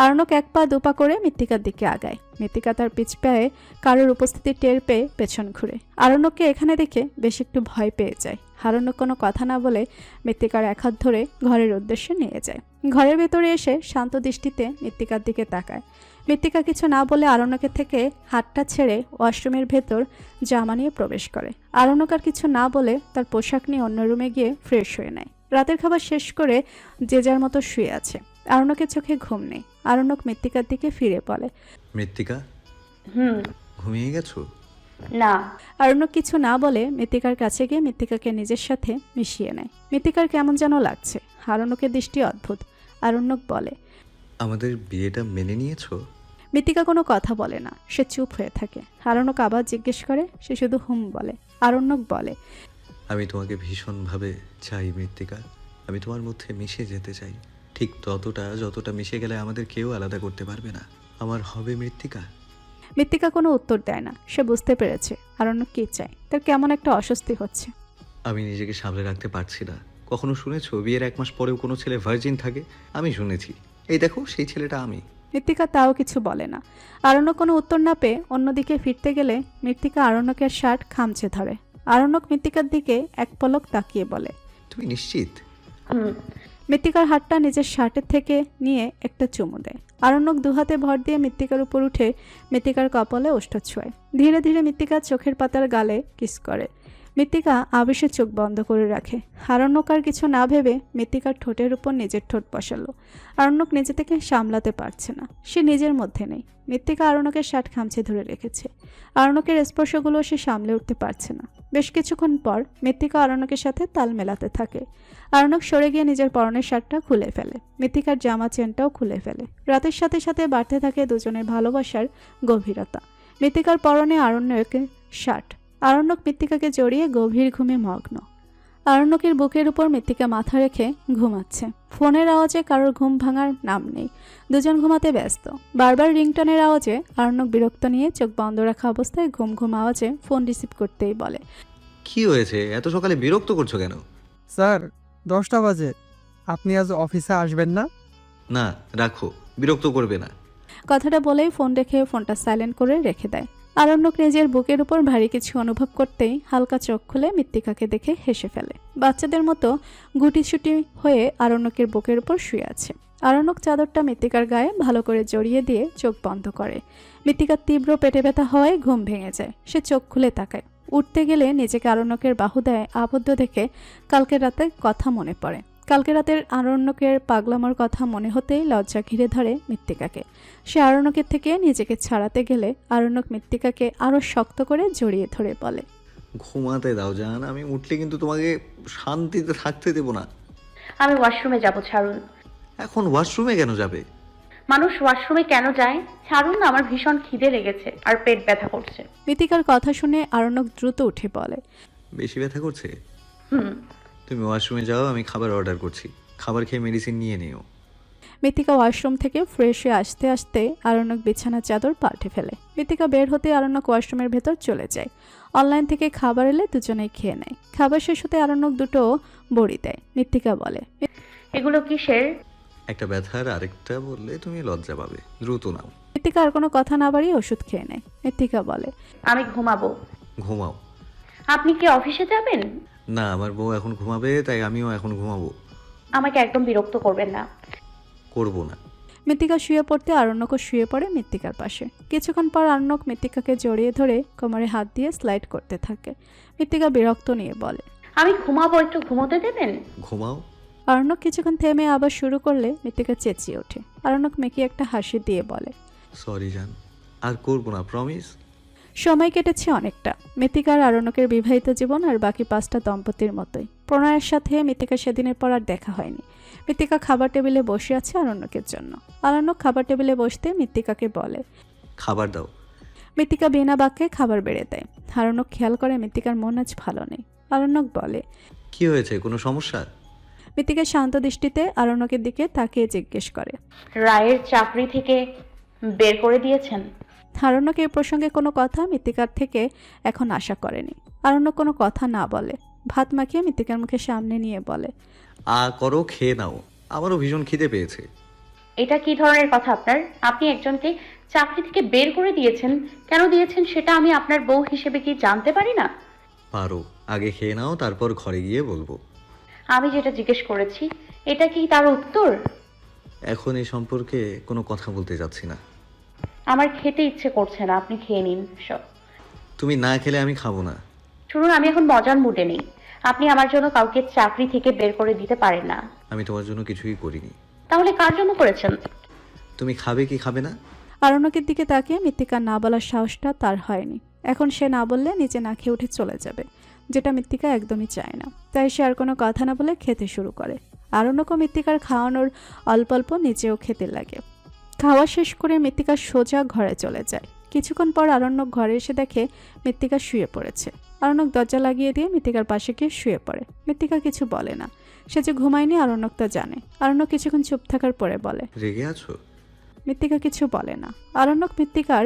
Speaker 2: আরণ্যক এক পা দুপা করে মৃত্তিকার দিকে আগায়। মৃত্তিকা তার পিছ পায়ে কারোর উপস্থিতি টের পেয়ে পেছন ঘুরে। আরণ্যককে এখানে দেখে বেশ একটু ভয় পেয়ে যায়। আরণ্যক কোনো কথা না বলে মৃত্তিকার এক হাত ধরে ঘরের উদ্দেশ্যে নিয়ে যায়। ঘরের ভেতরে এসে শান্ত দৃষ্টিতে মৃত্তিকার দিকে তাকায়। মৃত্তিকা কিছু না বলে আরণ্যকের থেকে হাতটা ছেড়ে ওয়াশরুমের ভেতর জামা নিয়ে প্রবেশ করে। আরণ্যক আর কিছু না বলে তার পোশাক নিয়ে অন্য রুমে গিয়ে ফ্রেশ হয়ে নেয়। রাতের খাবার শেষ করে যে যার মতো শুয়ে আছে। আরণ্যকের চোখে ঘুম নেই। আরণ্যক মৃত্তিকার দিকে ফিরে বলে,
Speaker 7: মৃত্তিকা, ঘুমিয়ে গেছো?
Speaker 3: না।
Speaker 2: আরণ্যক কিছু না বলে মৃত্তিকার কাছে গিয়ে মৃত্তিকাকে নিজের সাথে মিশিয়ে নেয়। মৃত্তিকার কেমন যেন লাগছে। আরণ্যকের দৃষ্টি অদ্ভুত। আরণ্যক বলে,
Speaker 7: আমাদের বিয়েটা মেনে নিয়েছো?
Speaker 2: মৃত্তিকা কোনো কথা বলে না। সে চুপ হয়ে থাকে। আরণ্যক আবার জিজ্ঞেস করে। সে শুধু হুম বলে। আরণ্যক বলে,
Speaker 7: আমি তোমাকে ভীষণভাবে চাই মৃত্তিকা। আমি তোমার মধ্যে মিশে যেতে চাই, ঠিক ততটা যতটা মিশে গেলে আমাদের কেউ আলাদা করতে পারবে না। আমার হবে মৃত্তিকা?
Speaker 2: মৃত্তিকা কোনো উত্তর দেয় না। সে বুঝতে পেরেছে আরণ্যক কি চায়। তার কেমন একটা অস্বস্তি হচ্ছে।
Speaker 7: আমি নিজেকে সামলে রাখতে পারছি না। কখনো শুনেছো বিয়ের 1 মাস পরেও কোনো ছেলে ভার্জিন থাকে? আমি শুনেছি। এই দেখো, সেই ছেলেটা আমি।
Speaker 2: মৃত্তিকা তাও কিছু বলে না। আরণ্যক কোনো উত্তর না পেয়ে অন্যদিকে ফিরতে গেলে মৃত্তিকা আরণ্যকের শার্ট খামচে ধরে। আরণ্যক মৃত্তিকার দিকে এক পলক তাকিয়ে বলে,
Speaker 7: তুমি নিশ্চিত?
Speaker 2: মৃত্তিকার হাতটা নিজের শার্টের থেকে নিয়ে একটা চুমু দেয়। আরণ্যক দুহাতে ভর দিয়ে মৃত্তিকার উপর উঠে মৃত্তিকার কপালে ওষ্ঠ ছোঁয়। ধীরে ধীরে মৃত্তিকার চোখের পাতার গালে কিস করে। মৃত্তিকা আবেশে চোখ বন্ধ করে রাখে। আরণ্যক আর কিছু না ভেবে মৃত্তিকার ঠোঁটের উপর নিজের ঠোঁট বসালো। আরণ্যক নিজে থেকে সামলাতে পারছে না। সে নিজের মধ্যে নেই। মৃত্তিকা আরণ্যকের শার্ট খামচে ধরে রেখেছে। আরণ্যকের স্পর্শগুলো সে সামলে উঠতে পারছে না। বেশ কিছুক্ষণ পর মৃত্তিকা আরণ্যকের সাথে তাল মেলাতে থাকে। আরণ্যক সরে গিয়ে নিজের পরনের শার্টটা খুলে ফেলে। মৃত্তিকার জামা চেনটাও খুলে ফেলে। রাতের সাথে সাথে বাড়তে থাকে দুজনের ভালোবাসার গভীরতা। মৃত্তিকার পরনে আরণ্যকের শার্ট। আরণ্যক মৃত্তিকাকে জড়িয়ে গভীর ঘুমে মগ্ন। আরণ্যকের বুকের উপর মৃত্তিকা মাথা রেখে ঘুমাচ্ছে। ফোনের আওয়াজে কারোর ঘুম ভাঙার নাম নেই। দুজন ঘুমাতে ব্যস্ত। বারবার রিংটনের আওয়াজে আরণ্যক বিরক্ত নিয়ে চোখ বন্ধ রাখা অবস্থায় ঘুম ঘুম আওয়াজে ফোন রিসিভ করতেই বলে,
Speaker 7: কি হয়েছে, এত সকালে বিরক্ত করছো কেন?
Speaker 10: স্যার 10টা বাজে, আপনি আজ অফিসে আসবেন না?
Speaker 7: না, রাখো, বিরক্ত করবে না।
Speaker 2: কথাটা বলেই ফোন রেখে ফোনটা সাইলেন্ট করে রেখে দেয়। আরণ্যক নিজের বুকের উপর ভারী কিছু অনুভব করতেই হালকা চোখ খুলে মৃত্তিকাকে দেখে হেসে ফেলে। বাচ্চাদের মতো গুটিসুটি হয়ে আরণ্যকের বুকের উপর শুয়ে আছে। আরণ্যক চাদরটা মৃত্তিকার গায়ে ভালো করে জড়িয়ে দিয়ে চোখ বন্ধ করে। মৃত্তিকার তীব্র পেটে ব্যথা হওয়ায় ঘুম ভেঙে যায়। সে চোখ খুলে তাকায়। উঠতে গেলে নিজেকে আরণ্যকের বাহুদায় আবদ্ধ দেখে কালকের রাতে কথা মনে পড়ে। কালকে রাতের আরণ্যকের পাগলামোর কথা মনে হতেই লজ্জা ঘিরে ধরে মৃত্তিকাকে। সে আরণ্যকের থেকে নিজেকে ছাড়াতে গেলে আরণ্যক মৃত্তিকাকে আরো শক্ত করে জড়িয়ে ধরে বলে,
Speaker 7: ঘুমাতে দাও জান, আমি উঠলে কিন্তু তোমাকে শান্তিতে থাকতে দেব না।
Speaker 3: আমি ওয়াশরুমে যাব, ছাড়ুন।
Speaker 7: এখন ওয়াশরুমে কেন যাবে?
Speaker 3: মানুষ ওয়াশরুমে কেন যায়? ছাড়ুন না, আমার ভীষণ খিদে লেগেছে আর পেট ব্যথা করছে।
Speaker 2: মৃত্তিকার কথা শুনে আরণ্যক দ্রুত উঠে বলে,
Speaker 7: বেশি ব্যথা করছে?
Speaker 3: হুম।
Speaker 7: তুমি ওয়াশরুমে যাও, আমি খাবার অর্ডার করছি। খাবার খেয়ে মেডিসিন নিয়ে নিও।
Speaker 2: মৃত্তিকা ওয়াশরুম থেকে ফ্রেশ হয়ে আসতে আসতে আরণ্যক বিছানার চাদর পাল্টে ফেলে। মৃত্তিকা বের হতে আরণ্যক ওয়াশরুমের ভেতর চলে যায়। অনলাইন থেকে খাবার এলে দুজনেই খেয়ে নেয়। খাবার শেষ হতে আরণ্যক দুটো বড়ি দেয়। মৃত্তিকা বলে,
Speaker 3: এগুলো কিসের?
Speaker 7: একটা ব্যথার, আরেকটা বললে তুমি লজ্জা পাবে, দ্রুত নাও।
Speaker 2: মৃত্তিকা আর কোনো কথা না বাড়িয়ে ওষুধ খেয়ে নেয়। মৃত্তিকা বলে,
Speaker 3: আমি ঘুমাবো।
Speaker 7: ঘুমাও।
Speaker 3: আপনি কি অফিসে যাবেন?
Speaker 7: না, আমার বউ এখন ঘুমাবে, তাই আমিও এখন ঘুমাবো।
Speaker 3: আমাকে একদম বিরক্ত করবেন না।
Speaker 7: করবো না।
Speaker 2: মৃত্তিকা শুয়ে পড়তে আরণ্যকও শুয়ে পড়ে মৃত্তিকার পাশে। কিছুক্ষণ পর আরণ্যক মৃত্তিকাকে জড়িয়ে ধরে কোমরে হাত দিয়ে স্লাইড করতে থাকে। মৃত্তিকা বিরক্ত নিয়ে বলে,
Speaker 3: আমি ঘুমাবো, একটু ঘুমোতে দেবেন?
Speaker 7: ঘুমাও।
Speaker 2: আরণ্যক কিছুক্ষণ থেমে আবার শুরু করলে মৃত্তিকা চেঁচিয়ে ওঠে। আরণ্যক মেকি একটা হাসি দিয়ে বলে,
Speaker 7: সরি জান, আর করবো না, প্রমিস।
Speaker 2: সময় কেটেছে অনেকটা। মৃত্তিকার আরণ্যকের বিবাহিত জীবন আর বাকি 5টা দম্পতির মতোই। প্রণয়ের সাথে মৃত্তিকা সেদিনের পর আর দেখা হয়নি। মৃত্তিকা খাবার টেবিলে বসে আছে আরণ্যকের জন্য। আরণ্যক খাবার টেবিলে বসতে মৃত্তিকাকে বলে,
Speaker 7: খাবার দাও।
Speaker 2: মৃত্তিকা বিনা বাক্যে খাবার বেড়ে দেয়। আরণ্যক খেয়াল করে মৃত্তিকার মন আজ ভালো নেই। আরণ্যক বলে,
Speaker 7: কি হয়েছে, কোনো সমস্যা?
Speaker 2: মৃত্তিকা শান্ত দৃষ্টিতে আরণ্যকের দিকে তাকিয়ে জিজ্ঞেস করে,
Speaker 3: রায়ের চাকরি থেকে বের করে দিয়েছেন?
Speaker 2: আরণ্যক এই প্রসঙ্গে কোনো কথা মৃত্তিকার থেকে এখন আশা করেনি। আরণ্যক কোনো কথা না বলে ভাত মাখিয়ে মৃত্তিকার মুখে সামনে নিয়ে বলে,
Speaker 7: করো, খেয়ে নাও, আমারও ভীষণ খিদে পেয়েছে।
Speaker 3: এটা কি ধরনের কথা আপনার? আপনি একজনকে চাকরি থেকে বের করে দিয়েছেন। কেন দিয়েছেন সেটা আমি আপনার বউ হিসেবে কি জানতে পারি না?
Speaker 7: পারো, আগে খেয়ে নাও, তারপর ঘরে গিয়ে বলবো।
Speaker 3: আমি যেটা জিজ্ঞেস করেছি এটা কি তার উত্তর?
Speaker 7: এখন এই সম্পর্কে কোনো কথা বলতে যাচ্ছি না।
Speaker 3: আমার খেতে ইচ্ছে করছে না, আপনি খেয়ে নিন সব।
Speaker 7: তুমি না খেলে আমি খাবো না।
Speaker 3: শুনুন, আমি এখন মজার মুডে নেই। আপনি আমার জন্য কাউকে চাকরি থেকে বের করে দিতে পারেন না।
Speaker 7: আমি তোমার জন্য কিছুই করিনি।
Speaker 3: তাহলে কার জন্য করেছেন?
Speaker 7: তুমি খাবে কি খাবে না?
Speaker 2: আরণ্যকের দিকে তাকিয়ে মৃত্তিকা না বলার সাহসটা তার হয়নি। এখন সে না বললে নিচে না খেয়ে উঠে চলে যাবে, যেটা মৃত্তিকা একদমই চায় না। তাই সে আর কোনো কথা না বলে খেতে শুরু করে। আরণ্যকও মৃত্তিকার খাওয়ানোর অল্প অল্প নিজেও খেতে লাগে। খাওয়া শেষ করে মৃত্তিকা সোজা ঘরে চলে যায়। কিছুক্ষণ পর আরণ্যক ঘরে এসে দেখে মৃত্তিকা শুয়ে পড়েছে। আরণ্যক দরজা লাগিয়ে দিয়ে মৃত্তিকার পাশে গিয়ে শুয়ে পড়ে। মৃত্তিকা কিছু বলে না। সে যে ঘুমায়নি আরণ্যক তা জানে। আরণ্যক কিছুক্ষণ চুপ থাকার পরে বলে,
Speaker 7: রেগে আছো?
Speaker 2: মৃত্তিকা কিছু বলে না। আরণ্যক মৃত্তিকার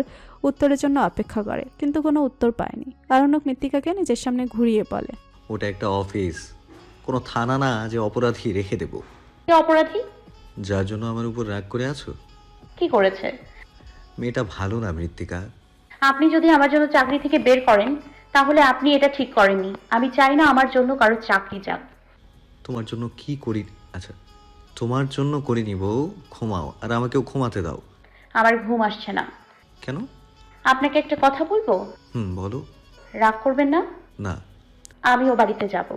Speaker 2: উত্তরের জন্য অপেক্ষা করে, কিন্তু কোনো উত্তর পায়নি। আরণ্যক মৃত্তিকাকে নিজের সামনে ঘুরিয়ে বলে,
Speaker 7: ওটা একটা অফিস, কোনো থানা না যে অপরাধী রেখে দেব।
Speaker 3: কে অপরাধী?
Speaker 7: যার জন্য আমার উপর রাগ করে আছো।
Speaker 3: কি করেছে?
Speaker 7: মেয়েটা ভালো না মৃত্তিকা।
Speaker 3: আপনি যদি আমার জন্য চাকরি থেকে বের করেন তাহলে আপনি এটা ঠিক করেননি। আমি চাই না আমার জন্য কারো চাকরি যাক।
Speaker 7: তোমার জন্য কি করি? আচ্ছা, তোমার জন্য করিনি বউ। ঘুমাও, আর আমাকেও ঘুমাতে দাও।
Speaker 3: আমার ঘুম আসছে না।
Speaker 7: কেন?
Speaker 3: আপনাকে একটা কথা বলবো?
Speaker 7: বলো।
Speaker 3: রাগ করবেন না?
Speaker 7: না।
Speaker 3: আমিও বাড়িতে যাব।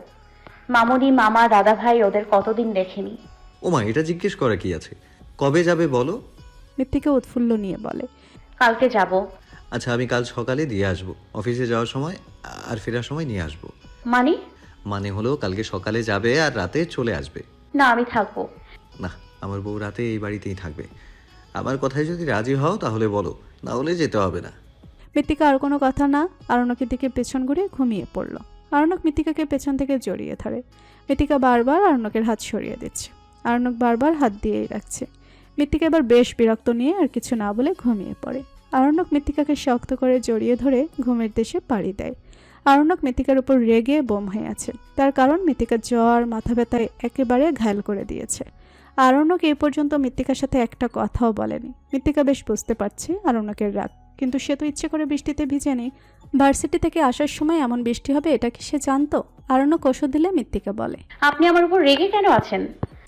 Speaker 3: মামুনি, মামা, দাদা ভাই ওদের কতদিন দেখেনি।
Speaker 7: ওমা, এটা জিজ্ঞেস করা কি আছে? কবে যাবে বলো?
Speaker 2: মৃত্তিকা উৎফুল্ল নিয়ে বলে,
Speaker 3: কালকে যাব।
Speaker 7: আচ্ছা, আমি কাল সকালে দিয়ে আসবো, অফিসে যাওয়ার সময় আর ফেরার সময় নিয়ে আসবো। মানে হলো কালকে সকালে যাবে আর রাতে চলে আসবে।
Speaker 3: না, আমি থাকবো
Speaker 7: না, আমার বউ রাতে এই বাড়িতেই থাকবে। আমার কথায় যদি রাজি হও তাহলে বলো, না হলে যেতে হবে না।
Speaker 2: মৃত্তিকা আর কোনো কথা না আরণ্যকের দিকে পেছন ঘুরে ঘুমিয়ে পড়ল। আরণ্যক মৃত্তিকাকে পেছন থেকে জড়িয়ে ধরে। মৃত্তিকা বারবার আরণ্যকের হাত সরিয়ে দিচ্ছে। আরণ্যক বারবার হাত দিয়েই রাখছে। মৃত্তিকা এবার বেশ বিরক্ত নিয়ে আর কিছু না বলে ঘুমিয়ে পড়ে। আরণ্যক মৃত্তিকাকে শক্ত করে জড়িয়ে ধরে ঘুমের দেশে পাড়ি দেয়। আরণ্যক মৃত্তিকার উপর রেগে বোম হয়ে আছে, তার কারণ মৃত্তিকার জ্বর মাথা ব্যথায় একেবারে ঘায়ল করে দিয়েছে। আরণ্যক এই পর্যন্ত মৃত্তিকার সাথে একটা কথাও বলেনি। মৃত্তিকা বেশ বুঝতে পারছে আরণ্যকের রাগ, কিন্তু সে তো ইচ্ছে করে বৃষ্টিতে ভিজেনি। ভার্সিটি থেকে আসার সময় এমন বৃষ্টি হবে এটা কি সে জানতো? আরণ্যক ওষুধ দিলে মৃত্তিকা বলে,
Speaker 3: আপনি আমার উপর রেগে কেন আছেন?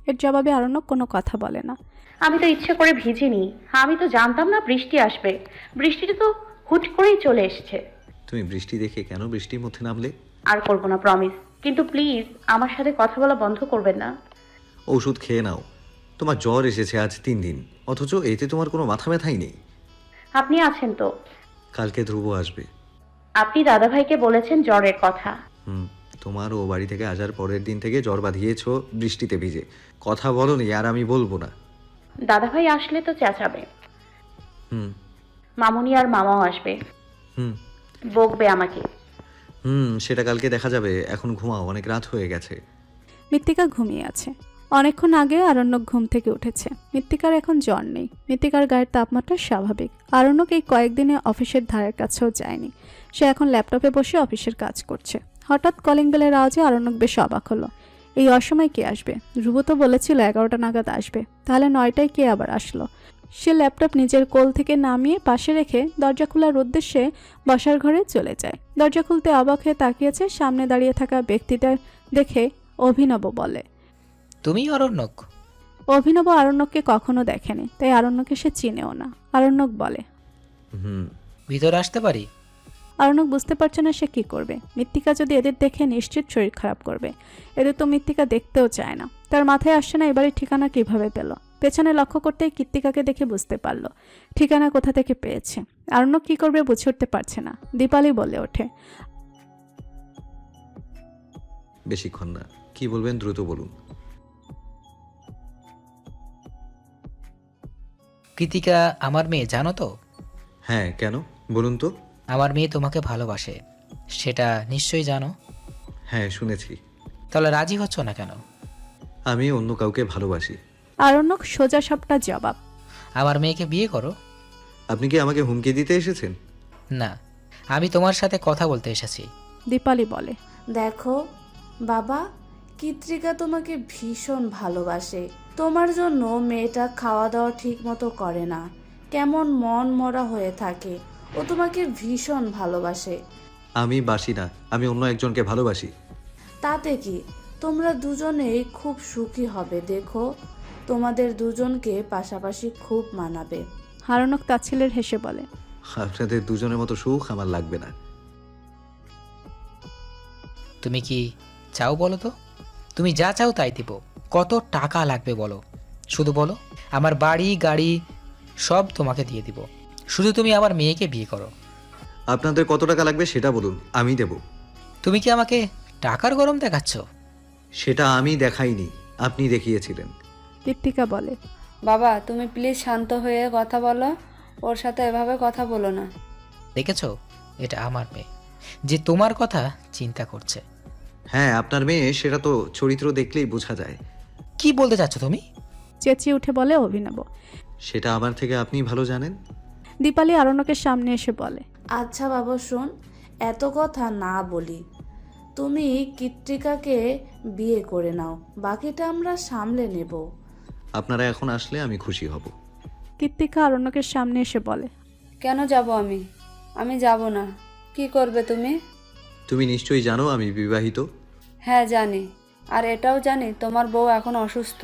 Speaker 2: এর জবাবে আরণ্যক কোনো কথা বলে না।
Speaker 3: আমি তো ইচ্ছে করে ভিজিনি, আমি তো জানতাম না বৃষ্টি আসবে। বৃষ্টিটা তো হুট করেই চলে এসছে।
Speaker 7: তুমি বৃষ্টি দেখে কেন বৃষ্টির মধ্যে নামলে?
Speaker 3: আর করবো না, প্রমিস। কিন্তু প্লিজ আমার সাথে কথা বলা বন্ধ করবেন না।
Speaker 7: ওষুধ খেয়ে নাও। তোমার জ্বর এসেছে আজ 3 দিন, অথচ এতে তোমার কোনো মাথা ব্যথাই নেই।
Speaker 3: আপনি আছেন তো?
Speaker 7: কালকে ধ্রুব আসবে।
Speaker 3: আপনি দাদাভাইকে বলেছেন জ্বরের কথা?
Speaker 7: তোমার ও বাড়ি থেকে আসার পরের দিন থেকে জ্বর বাঁধিয়েছ বৃষ্টিতে ভিজে। কথা বলোনি, আর আমি বলবো না।
Speaker 3: দাদাভাই আসলে তো চেঁচাবে।
Speaker 7: হুম
Speaker 3: মামুনি আর মামাও আসবে,
Speaker 7: হুম
Speaker 3: বকবে আমাকে।
Speaker 7: সেটা কালকে দেখা যাবে। এখন ঘুমাও, অনেক রাত হয়ে গেছে।
Speaker 2: মৃত্তিকা ঘুমিয়ে আছে। অনেকক্ষণ আগে আরণ্যক ঘুম থেকে উঠেছে। মৃত্তিকার এখন জ্বর নেই। মৃত্তিকার গায়ের তাপমাত্রা স্বাভাবিক। আরণ্যক এই কয়েকদিনে অফিসের ধারের কাছেও যায়নি। সে এখন ল্যাপটপে বসে অফিসের কাজ করছে। হঠাৎ কলিং বেলের আওয়াজে আরণ্যক বেশ অবাক হলো। এই অসময় কে আসবে? ধ্রুব তো বলেছিল 11টা নাগাদ আসবে, তাহলে 9টায় কে আবার আসলো? সে ল্যাপটপ নিজের কোল থেকে নামিয়ে পাশে রেখে দরজা খোলার উদ্দেশ্যে বসার ঘরে চলে যায়। দরজা খুলতে অবাক হয়ে তাকিয়েছে সামনে দাঁড়িয়ে থাকা ব্যক্তিটা দেখে অভিনব বলে,
Speaker 11: তুমি অরণ্যক?
Speaker 2: অভিনব আরণ্যককে কখনো দেখেনি, তাই আরণ্যকে সে চিনেও না। আরণ্যক বলে,
Speaker 11: ভিতরে আসতে পারি?
Speaker 2: আরণ্যক বুঝতে পারছে না সে কি করবে। মৃত্তিকা যদি এদের দেখে নিশ্চিত শরীর খারাপ করবে। এদের তো মৃত্তিকা দেখতেও চায় না। তার মাথায় আসছে না এবারে ঠিকানা কিভাবে পেল। পেছনে লক্ষ্য করতেই কৃত্তিকাকে দেখে বুঝতে পারল ঠিকানা কোথা থেকে পেয়েছে। আরণ্যক কি করবে বুঝে উঠতে পারছে না। দীপালি বলে ওঠে,
Speaker 7: বেশিক্ষণ না, কি বলবেন দ্রুত বলুন।
Speaker 11: কৃতিকা আমার মেয়ে, জানো তো?
Speaker 7: হ্যাঁ, কেন বলুন তো?
Speaker 11: আমার মেয়ে তোমাকে ভালোবাসে, সেটা নিশ্চয়ই জানো।
Speaker 7: হ্যাঁ, শুনেছি।
Speaker 11: তাহলে রাজি হচ্ছ না কেন?
Speaker 7: আমি অন্য কাউকে ভালোবাসি।
Speaker 2: আরণ্যক সোজা সাপটা জবাব,
Speaker 11: আমার মেয়েকে বিয়ে করো।
Speaker 7: আপনি কি আমাকে হুমকি দিতে এসেছেন?
Speaker 11: না, আমি তোমার সাথে কথা বলতে এসেছি।
Speaker 2: দীপালি বলে,
Speaker 12: দেখো বাবা, কৃত্রিকা তোমাকে ভীষণ ভালোবাসে। তোমার জন্য মেয়েটা খাওয়া দাওয়া ঠিক মতো করে না, কেমন মন মরা হয়ে থাকে। ও তোমাকে ভীষণ ভালোবাসে।
Speaker 7: আমি বাসি না, আমি অন্য একজনকে ভালোবাসি।
Speaker 12: তাতে কি, তোমরা দুজনেই খুব সুখী হবে। দেখো, তোমাদের দুজনকে পাশাপাশি খুব মানাবে।
Speaker 2: আরণ্যক তাচ্ছিলের হেসে বলে,
Speaker 7: আপনাদের দুজনের মতো সুখ আমার লাগবে না।
Speaker 11: তুমি কি চাও বলো তো? তুমি যা চাও তাই দিব। কত টাকা লাগবে বলো, শুধু বলো। আমার বাড়ি গাড়ি সব তোমাকে দিয়ে দিব, শুধু তুমি আমার মেয়েকে বিয়ে করো।
Speaker 7: আপনাদের কত টাকা লাগবে সেটা বলুন, আমি দেব।
Speaker 11: তুমি কি আমাকে টাকার গরম দেখাচ্ছ?
Speaker 7: সেটা আমি দেখাইনি, আপনি দেখিয়েছিলেন।
Speaker 2: কৃত্তিকা বলে,
Speaker 12: বাবা তুমি প্লিজ শান্ত হয়ে কথা বলো, ওর সাথে এভাবে কথা বলো না।
Speaker 11: দেখেছো, এটা আমার মেয়ে যে তোমার কথা চিন্তা করছে।
Speaker 7: হ্যাঁ, আপনার মেয়ে, সেটা তো চরিত্র দেখলেই বোঝা যায়।
Speaker 11: কি বলতে চাচ্ছ তুমি?
Speaker 2: চেঁচিয়ে উঠে বলে অভিনব।
Speaker 7: সেটা আমার থেকে আপনি ভালো জানেন।
Speaker 2: দীপালি আরণ্যকের সামনে এসে বলে,
Speaker 12: আচ্ছা বাবা শোন, এত কথা না বলি, তুমি কৃত্রিকাকে বিয়ে করে নাও, বাকিটা আমরা সামলে নেব।
Speaker 7: আপনারা এখন আসলে আমি খুশি হব।
Speaker 2: কৃত্তিকা আরণ্যকের সামনে এসে বলে,
Speaker 12: কেন যাব আমি যাব না। কি করবে তুমি?
Speaker 7: তুমি নিশ্চয়ই জানো আমি বিবাহিত।
Speaker 12: হ্যাঁ জানি, আর এটাও জানি তোমার বউ এখন অসুস্থ।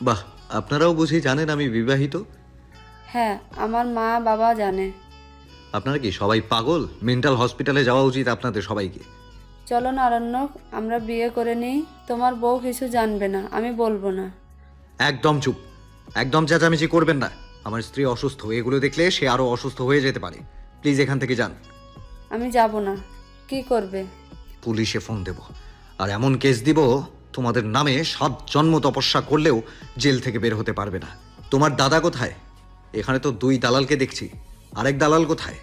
Speaker 7: বাহ, আপনারাও বুঝি জানেন আমি বিবাহিত।
Speaker 12: হ্যাঁ, আমার মা বাবা জানে।
Speaker 7: আপনারা কি সবাই পাগল? মেন্টাল হসপিটালে যাওয়া উচিত আপনাদের সবাইকে।
Speaker 12: চলো না আরণ্যক, আমরা বিয়ে করে নিই। তোমার বউ কিছু জানবে না, আমি বলবো না।
Speaker 7: একদম চুপ, একদম চেঁচামেচি করবেন না। আমার স্ত্রী অসুস্থ, এগুলো দেখলে সে আরো অসুস্থ হয়ে যেতে পারে। প্লিজ এখান থেকে যান।
Speaker 12: আমি যাব না। কি করবে?
Speaker 7: পুলিশে ফোন দেব, আর এমন কেস দিব তোমাদের নামে 7 জন্ম তপস্যা করলেও জেল থেকে বের হতে পারবে না। তোমার দাদা কোথায়? এখানে তো 2 দালালকে দেখছি, আরেক দালাল কোথায়?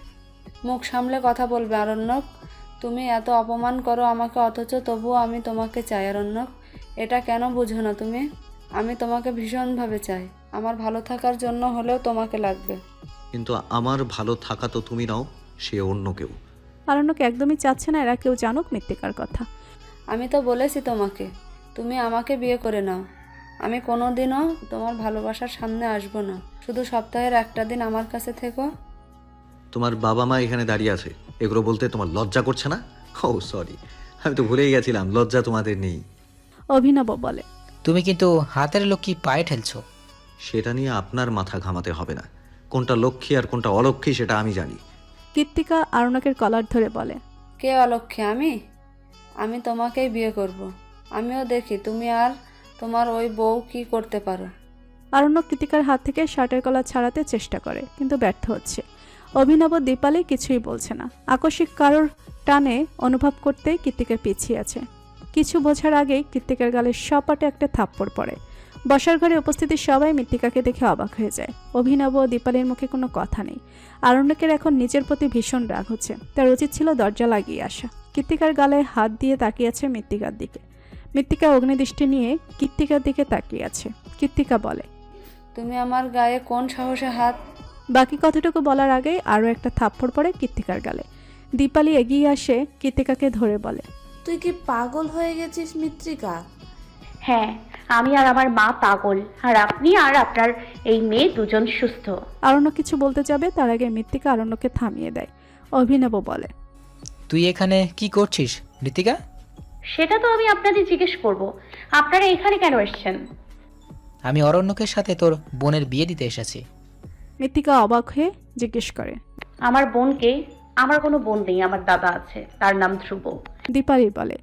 Speaker 12: মুখ সামলে কথা বলবে আরণ্যক। তুমি এত অপমান করো আমাকে, অথচ তবুও আমি তোমাকে চাই আরণ্যক। এটা কেন বুঝো না তুমি? আমি তোমাকে ভীষণভাবে চাই। আমার ভালো থাকার জন্য হলেও তোমাকে লাগবে।
Speaker 7: কিন্তু আমার ভালো থাকা তো তুমি নাও, সে অন্য কেউ।
Speaker 2: আরণ্যক একদমই চাচ্ছে না এরা কেউ জানুক মৃত্তিকার কথা।
Speaker 12: আমি তো বলেছি তোমাকে, তুমি আমাকে বিয়ে করে নাও। আমি কোনোদিনও তোমার ভালোবাসার সামনে আসবো না। শুধু সপ্তাহের একটা দিন আমার কাছে থেকো।
Speaker 7: তোমার বাবা মা এখানে দাঁড়িয়ে আছে, এগুলো বলতে তোমার লজ্জা করছে না? ও সরি, আমি তো ভুলেই গেছিলাম লজ্জা তোমাদের নেই।
Speaker 2: অভিনব বলে,
Speaker 11: তুমি কিন্তু হাতের লক্ষ্মী পায়ে ঠেলছো।
Speaker 7: সেটা নিয়ে আপনার মাথা ঘামাতে হবে না। কোনটা লক্ষ্মী আর কোনটা অলক্ষ্মী সেটা আমি জানি।
Speaker 2: কৃত্তিকা আরণ্যকের কলার ধরে বলে,
Speaker 12: কে অলক্ষ্যে? আমি তোমাকেই বিয়ে করব। আমিও দেখি তুমি আর তোমার ওই বউ কি করতে পারো।
Speaker 2: আরণ্যক কৃত্তিকার হাত থেকে শার্টের কলার ছাড়াতে চেষ্টা করে, কিন্তু ব্যর্থ হচ্ছে। অভিনব দীপালি কিছুই বলছে না। আকস্মিক কারোর টানে অনুভব করতে কৃত্তিকা পিছিয়ে আছে। কিছু বোঝার আগেই কৃত্তিকার গালে সপাটে একটা থাপ্পড় পড়ে। বসার ঘরে উপস্থিতি সবাই মৃত্তিকাকে দেখে অবাক হয়ে যায়। অভিনব ও দীপালির মুখে কোনো কথা নেই। আরণ্যকের এখন নিজের প্রতি ভীষণ রাগ হচ্ছে। তার উচিত ছিল দরজা লাগিয়ে আসা। কৃত্তিকার গালে হাত দিয়ে তাকিয়ে আছে মৃত্তিকার দিকে। মৃত্তিকা অগ্নিদৃষ্টি নিয়ে কৃত্তিকার দিকে তাকিয়ে আছে। কৃত্তিকা বলে,
Speaker 12: তুমি আমার গায়ে কোন সাহসে হাত?
Speaker 2: বাকি কথাটুকু বলার আগেই আরও একটা থাপ্পড় পড়ে কৃত্তিকার গালে। দীপালি এগিয়ে আসে কৃত্তিকাকে ধরে বলে,
Speaker 12: তুই কি পাগল হয়ে গেছিস মৃত্তিকা?
Speaker 3: হ্যাঁ, আমি আর আমার মা পাগল, আর আপনি আর আপনার এই মেয়ে দুজন সুস্থ।
Speaker 2: আরণ্য কিছু বলতে যাবে, তার আগে মৃত্তিকা আরণ্যকে থামিয়ে দেয়। অভিনব বলে,
Speaker 11: তুই এখানে কি করছিস ঋতিকা?
Speaker 3: সেটা তো আমি আপনাদের জিজ্ঞেস করব, আপনারা এখানে কেন এসেছেন?
Speaker 11: আমি অরণ্যকের সাথে তোর বোনের বিয়ে দিতে এসেছি।
Speaker 2: মৃত্তিকা অবাক হয়ে জিজ্ঞেস করে,
Speaker 3: আমার বোনকে? আমার কোনো বোন নেই, আমার দাদা আছে, তার নাম ধ্রুব।
Speaker 2: দীপালি বলে,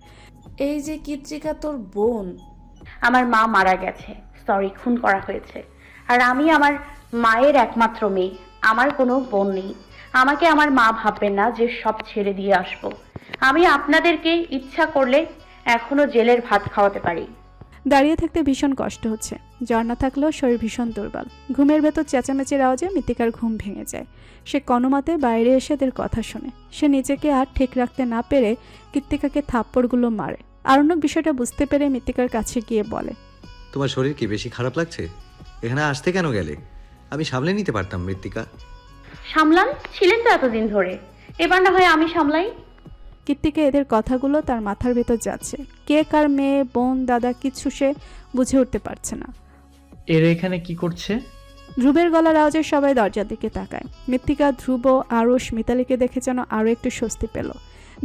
Speaker 12: এই যে কৃত্তিকা তোর বোন?
Speaker 3: আমার মা মারা গেছে, সরি, খুন করা হয়েছে। আর আমি আমার মায়ের একমাত্র মেয়ে, আমার কোনো বোন নেই। আমাকে আমার মা ভাববেন না যে সব ছেড়ে দিয়ে আসবো। আমি আপনাদেরকে ইচ্ছা করলে এখনো জেলের ভাত খাওয়াতে পারি।
Speaker 2: দাঁড়িয়ে থাকতে ভীষণ কষ্ট হচ্ছে। জ্বর না থাকলেও শরীর ভীষণ দুর্বল। ঘুমের ভেতর চেঁচামেচির আওয়াজে মৃত্তিকার ঘুম ভেঙে যায়। সে কোনোমতে বাইরে এসে এদের কথা শোনে। সে নিজেকে আর ঠিক রাখতে না পেরে কৃত্তিকাকে থাপ্পড়গুলো মারে। আরণ্যক বিষয়টা বুঝতে পেরে মৃত্তিকার কাছে গিয়ে বলে,
Speaker 7: তোমার শরীর কি বেশি খারাপ লাগছে? এখানে আসতে কেন গেলে? আমি সামলে নিতে পারতাম মৃত্তিকা।
Speaker 3: সামলান ছিলেন তো এতদিন ধরে, এবার না হয় আমি সামলাই।
Speaker 2: কৃত্তিকা এদের কথাগুলো তার মাথার ভেতর যাচ্ছে। কে কার মেয়ে, বোন, দাদা কিছু সে বুঝে উঠতে পারছে না।
Speaker 6: এরা এখানে কি করছে?
Speaker 2: ধ্রুবের গলার আওয়াজে সবাই দরজার দিকে তাকায়। মৃত্তিকা, ধ্রুব, আরুষ, মিতালিকে দেখে যেন আরও একটু স্বস্তি পেল।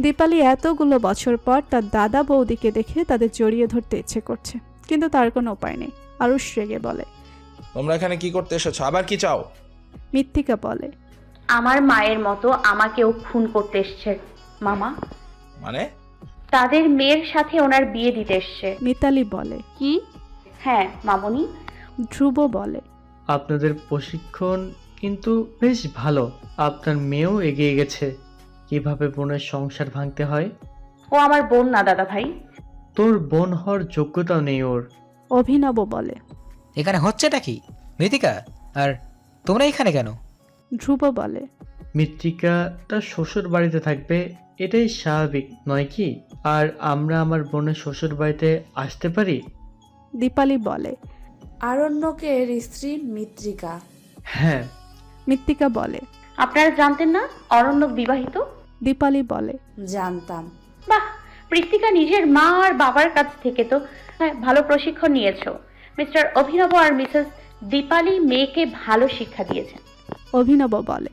Speaker 2: দীপালি এতগুলো বছর পর তার দাদা বৌদিকে দেখে তাদের জড়িয়ে ধরতে ইচ্ছে করছে, কিন্তু তার কোনো উপায় নেই। আরুষ রেগে বলে,
Speaker 13: তোমরা এখানে কি করতে এসেছো? আবার কি চাও?
Speaker 2: মৃত্তিকা বলে,
Speaker 3: আমার মায়ের মতো আমাকেও খুন করতে এসছে মামা।
Speaker 13: মানে?
Speaker 3: তাদের মেয়ের সাথে ওনার বিয়ে দিতে এসছে।
Speaker 2: মিতালি বলে,
Speaker 4: কি?
Speaker 3: হ্যাঁ মামনি।
Speaker 2: ধ্রুব বলে,
Speaker 6: আপনাদের প্রশিক্ষণ কিন্তু বেশ ভালো। আপনার মেয়েও এগিয়ে গেছে কিভাবে বোনের সংসার ভাঙতে হয়।
Speaker 3: ও আমার বোন না দাদা ভাই।
Speaker 6: তোর বোন হওয়ার যোগ্যতাও নেই ওর।
Speaker 2: অভিনব বলে,
Speaker 11: এখানে হচ্ছেটা কি ঋতিকা? আর তোমরা এখানে কেন?
Speaker 2: ধ্রুব বলে,
Speaker 6: মৃত্তিকা তার শ্বশুর বাড়িতে থাকবে, এটাই স্বাভাবিক নয় কি? আর আমরা আমার বোনের শ্বশুর বাড়িতে আসতে পারি।
Speaker 2: দীপালি বলে,
Speaker 12: আরণ্যকের স্ত্রী মৃত্তিকা।
Speaker 6: হ্যাঁ।
Speaker 2: মৃত্তিকা বলে,
Speaker 3: আপনারা জানতেন না অরণ্যক বিবাহিত?
Speaker 2: দীপালি বলে,
Speaker 12: জানতাম।
Speaker 3: বাহ, মৃত্তিকা নিজের মা আর বাবার কাছ থেকে তো ভালো প্রশিক্ষণ নিয়েছো। মিস্টার অভিনব আর মিসেস দীপালি মেয়েকে ভালো শিক্ষা দিয়েছেন।
Speaker 2: অভিনব বলে,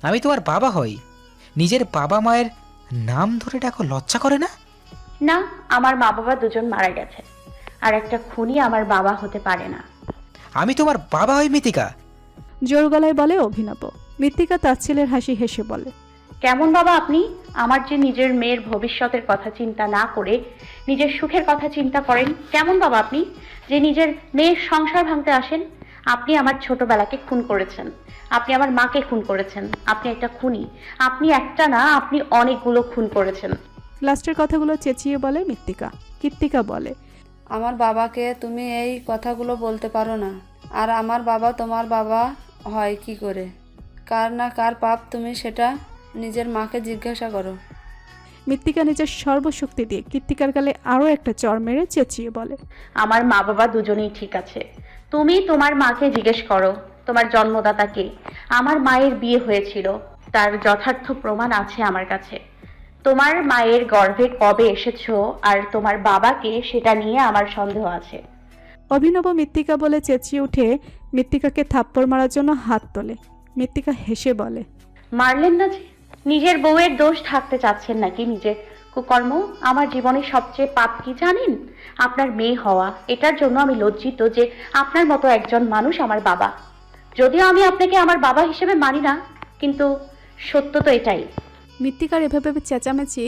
Speaker 11: আমি তোমার বাবা হই, নিজের বাবা মায়ের নাম ধরে ডাকো, লজ্জা করে না?
Speaker 3: না, আমার মা বাবা দুজন মারা গেছে, আর একটা খুনি আমার বাবা হতে পারে না।
Speaker 11: আমি তোমার বাবা হই মৃত্তিকা।
Speaker 2: জোর গলায় বলে অভিনব। মৃত্তিকা তার ছেলের হাসি হেসে বলে,
Speaker 3: কেমন বাবা আপনি? আমার যে নিজের মেয়ের ভবিষ্যতের কথা চিন্তা না করে নিজের সুখের কথা চিন্তা করেন। কেমন বাবা আপনি যে নিজের মেয়ের সংসার ভাঙতে আসেন? আপনি আমার ছোটবেলাকে খুন করেছেন, আপনি আমার মাকে খুন করেছেন, আপনি একটা খুনি। আপনি একটা না, আপনি অনেকগুলো খুন করেছেন।
Speaker 2: লাস্টের কথাগুলো চেঁচিয়ে বলে মৃত্তিকা। কৃত্তিকা বলে,
Speaker 12: আমার বাবাকে তুমি এই কথাগুলো বলতে পারো না। আর আমার বাবা তোমার বাবা হয় কি করে? কার না কার পাপ তুমি সেটা নিজের মাকে জিজ্ঞাসা করো।
Speaker 2: মৃত্তিকা নিজের সর্বশক্তি দিয়ে কৃত্তিকার গালে আরও একটা চড় মেরে চেঁচিয়ে বলে,
Speaker 3: আমার মা বাবা দুজনেই ঠিক আছে। তুমি তোমার মাকে জিজ্ঞেস করো তোমার জন্মদাতাকে। আমার মায়ের বিয়ে হয়েছিল, তার যথার্থ প্রমাণ আছে আমার কাছে। তোমার মায়ের গর্ভে কবে এসেছো আর তোমার বাবাকে, সেটা নিয়ে আমার সন্দেহ আছে।
Speaker 2: অভিনব মৃত্তিকা বলে চেঁচিয়ে উঠে মৃত্তিকাকে থাপ্পড় মারার জন্য হাত তোলে। মৃত্তিকা হেসে বলে,
Speaker 3: মারলেন না যে? নিজের বউয়ের দোষ ঢাকতে চাচ্ছেন নাকি নিজের কুকর্ম? আমার জীবনের সবচেয়ে পাপ কি জানেন? আপনার মেয়ে হওয়া। এটার জন্য আমি লজ্জিত যে আপনার মতো একজন মানুষ আমার বাবা। যদিও আমি আপনাকে আমার বাবা হিসেবে মানি না, কিন্তু সত্য তো এটাই।
Speaker 2: মৃত্তিকার এভাবে চেঁচামেচি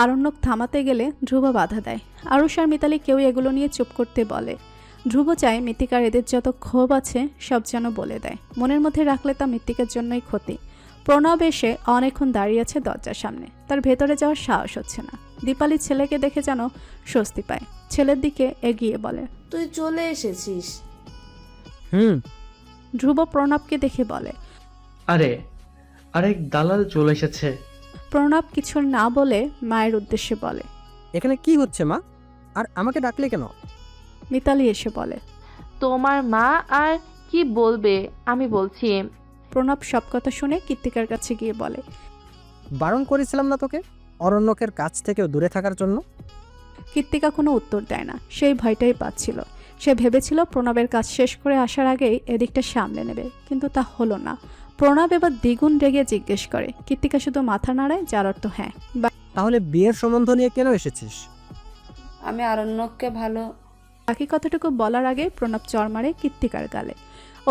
Speaker 2: আরণ্যক থামাতে গেলে ধ্রুব বাধা দেয়। আরুষ আর মিতালি কেউ এগুলো নিয়ে চুপ করতে বলে। ধ্রুব চায় মৃত্তিকার এদের যত ক্ষোভ আছে সব যেন বলে দেয়। মনের মধ্যে রাখলে তা মৃত্তিকার জন্যই ক্ষতি। প্রণব এসে অনেকক্ষণ দাঁড়িয়ে আছে দরজার সামনে। তার ভেতরে যাওয়ার সাহস হচ্ছে না। দীপালি ছেলেকে দেখে যেন স্বস্তি পায়। ছেলের দিকে এগিয়ে বলে,
Speaker 12: তুই চলে এসেছিস।
Speaker 2: ধ্রুব প্রণবকে দেখে বলে,
Speaker 6: আরে আরেক দালাল চলে এসেছে।
Speaker 2: প্রণব কিছু না বলে মায়ের উদ্দেশ্যে বলে,
Speaker 14: এখানে কি হচ্ছে মা? আর আমাকে ডাকলে কেন?
Speaker 2: মিতালি এসে বলে,
Speaker 4: তোমার মা আর কি বলবে, আমি বলছি।
Speaker 2: প্রণব সব কথা শুনে কৃত্তিকার কাছে গিয়ে বলে,
Speaker 14: বারণ করেছিলাম না তোকে অরণ্যকের কাছ থেকেও দূরে থাকার জন্য?
Speaker 2: কৃত্তিকা কোনো উত্তর দেয় না। সেই ভয়টাই পাচ্ছিল। সে ভেবেছিল প্রণবের কাজ শেষ করে আসার আগেই এদিকটা সামলে নেবে, কিন্তু তা হলো না। প্রণব এবার দ্বিগুণ রেগে জিজ্ঞেস করে। কৃত্তিকা শুধু মাথা নাড়ায়, যার অর্থ হ্যাঁ।
Speaker 14: তাহলে বিয়ের সম্বন্ধ নিয়ে কেন এসেছিস?
Speaker 12: আমি আরণ্যককে ভালো।
Speaker 2: বাকি কথাটুকু বলার আগে প্রণব চড় মারে কৃত্তিকার গালে।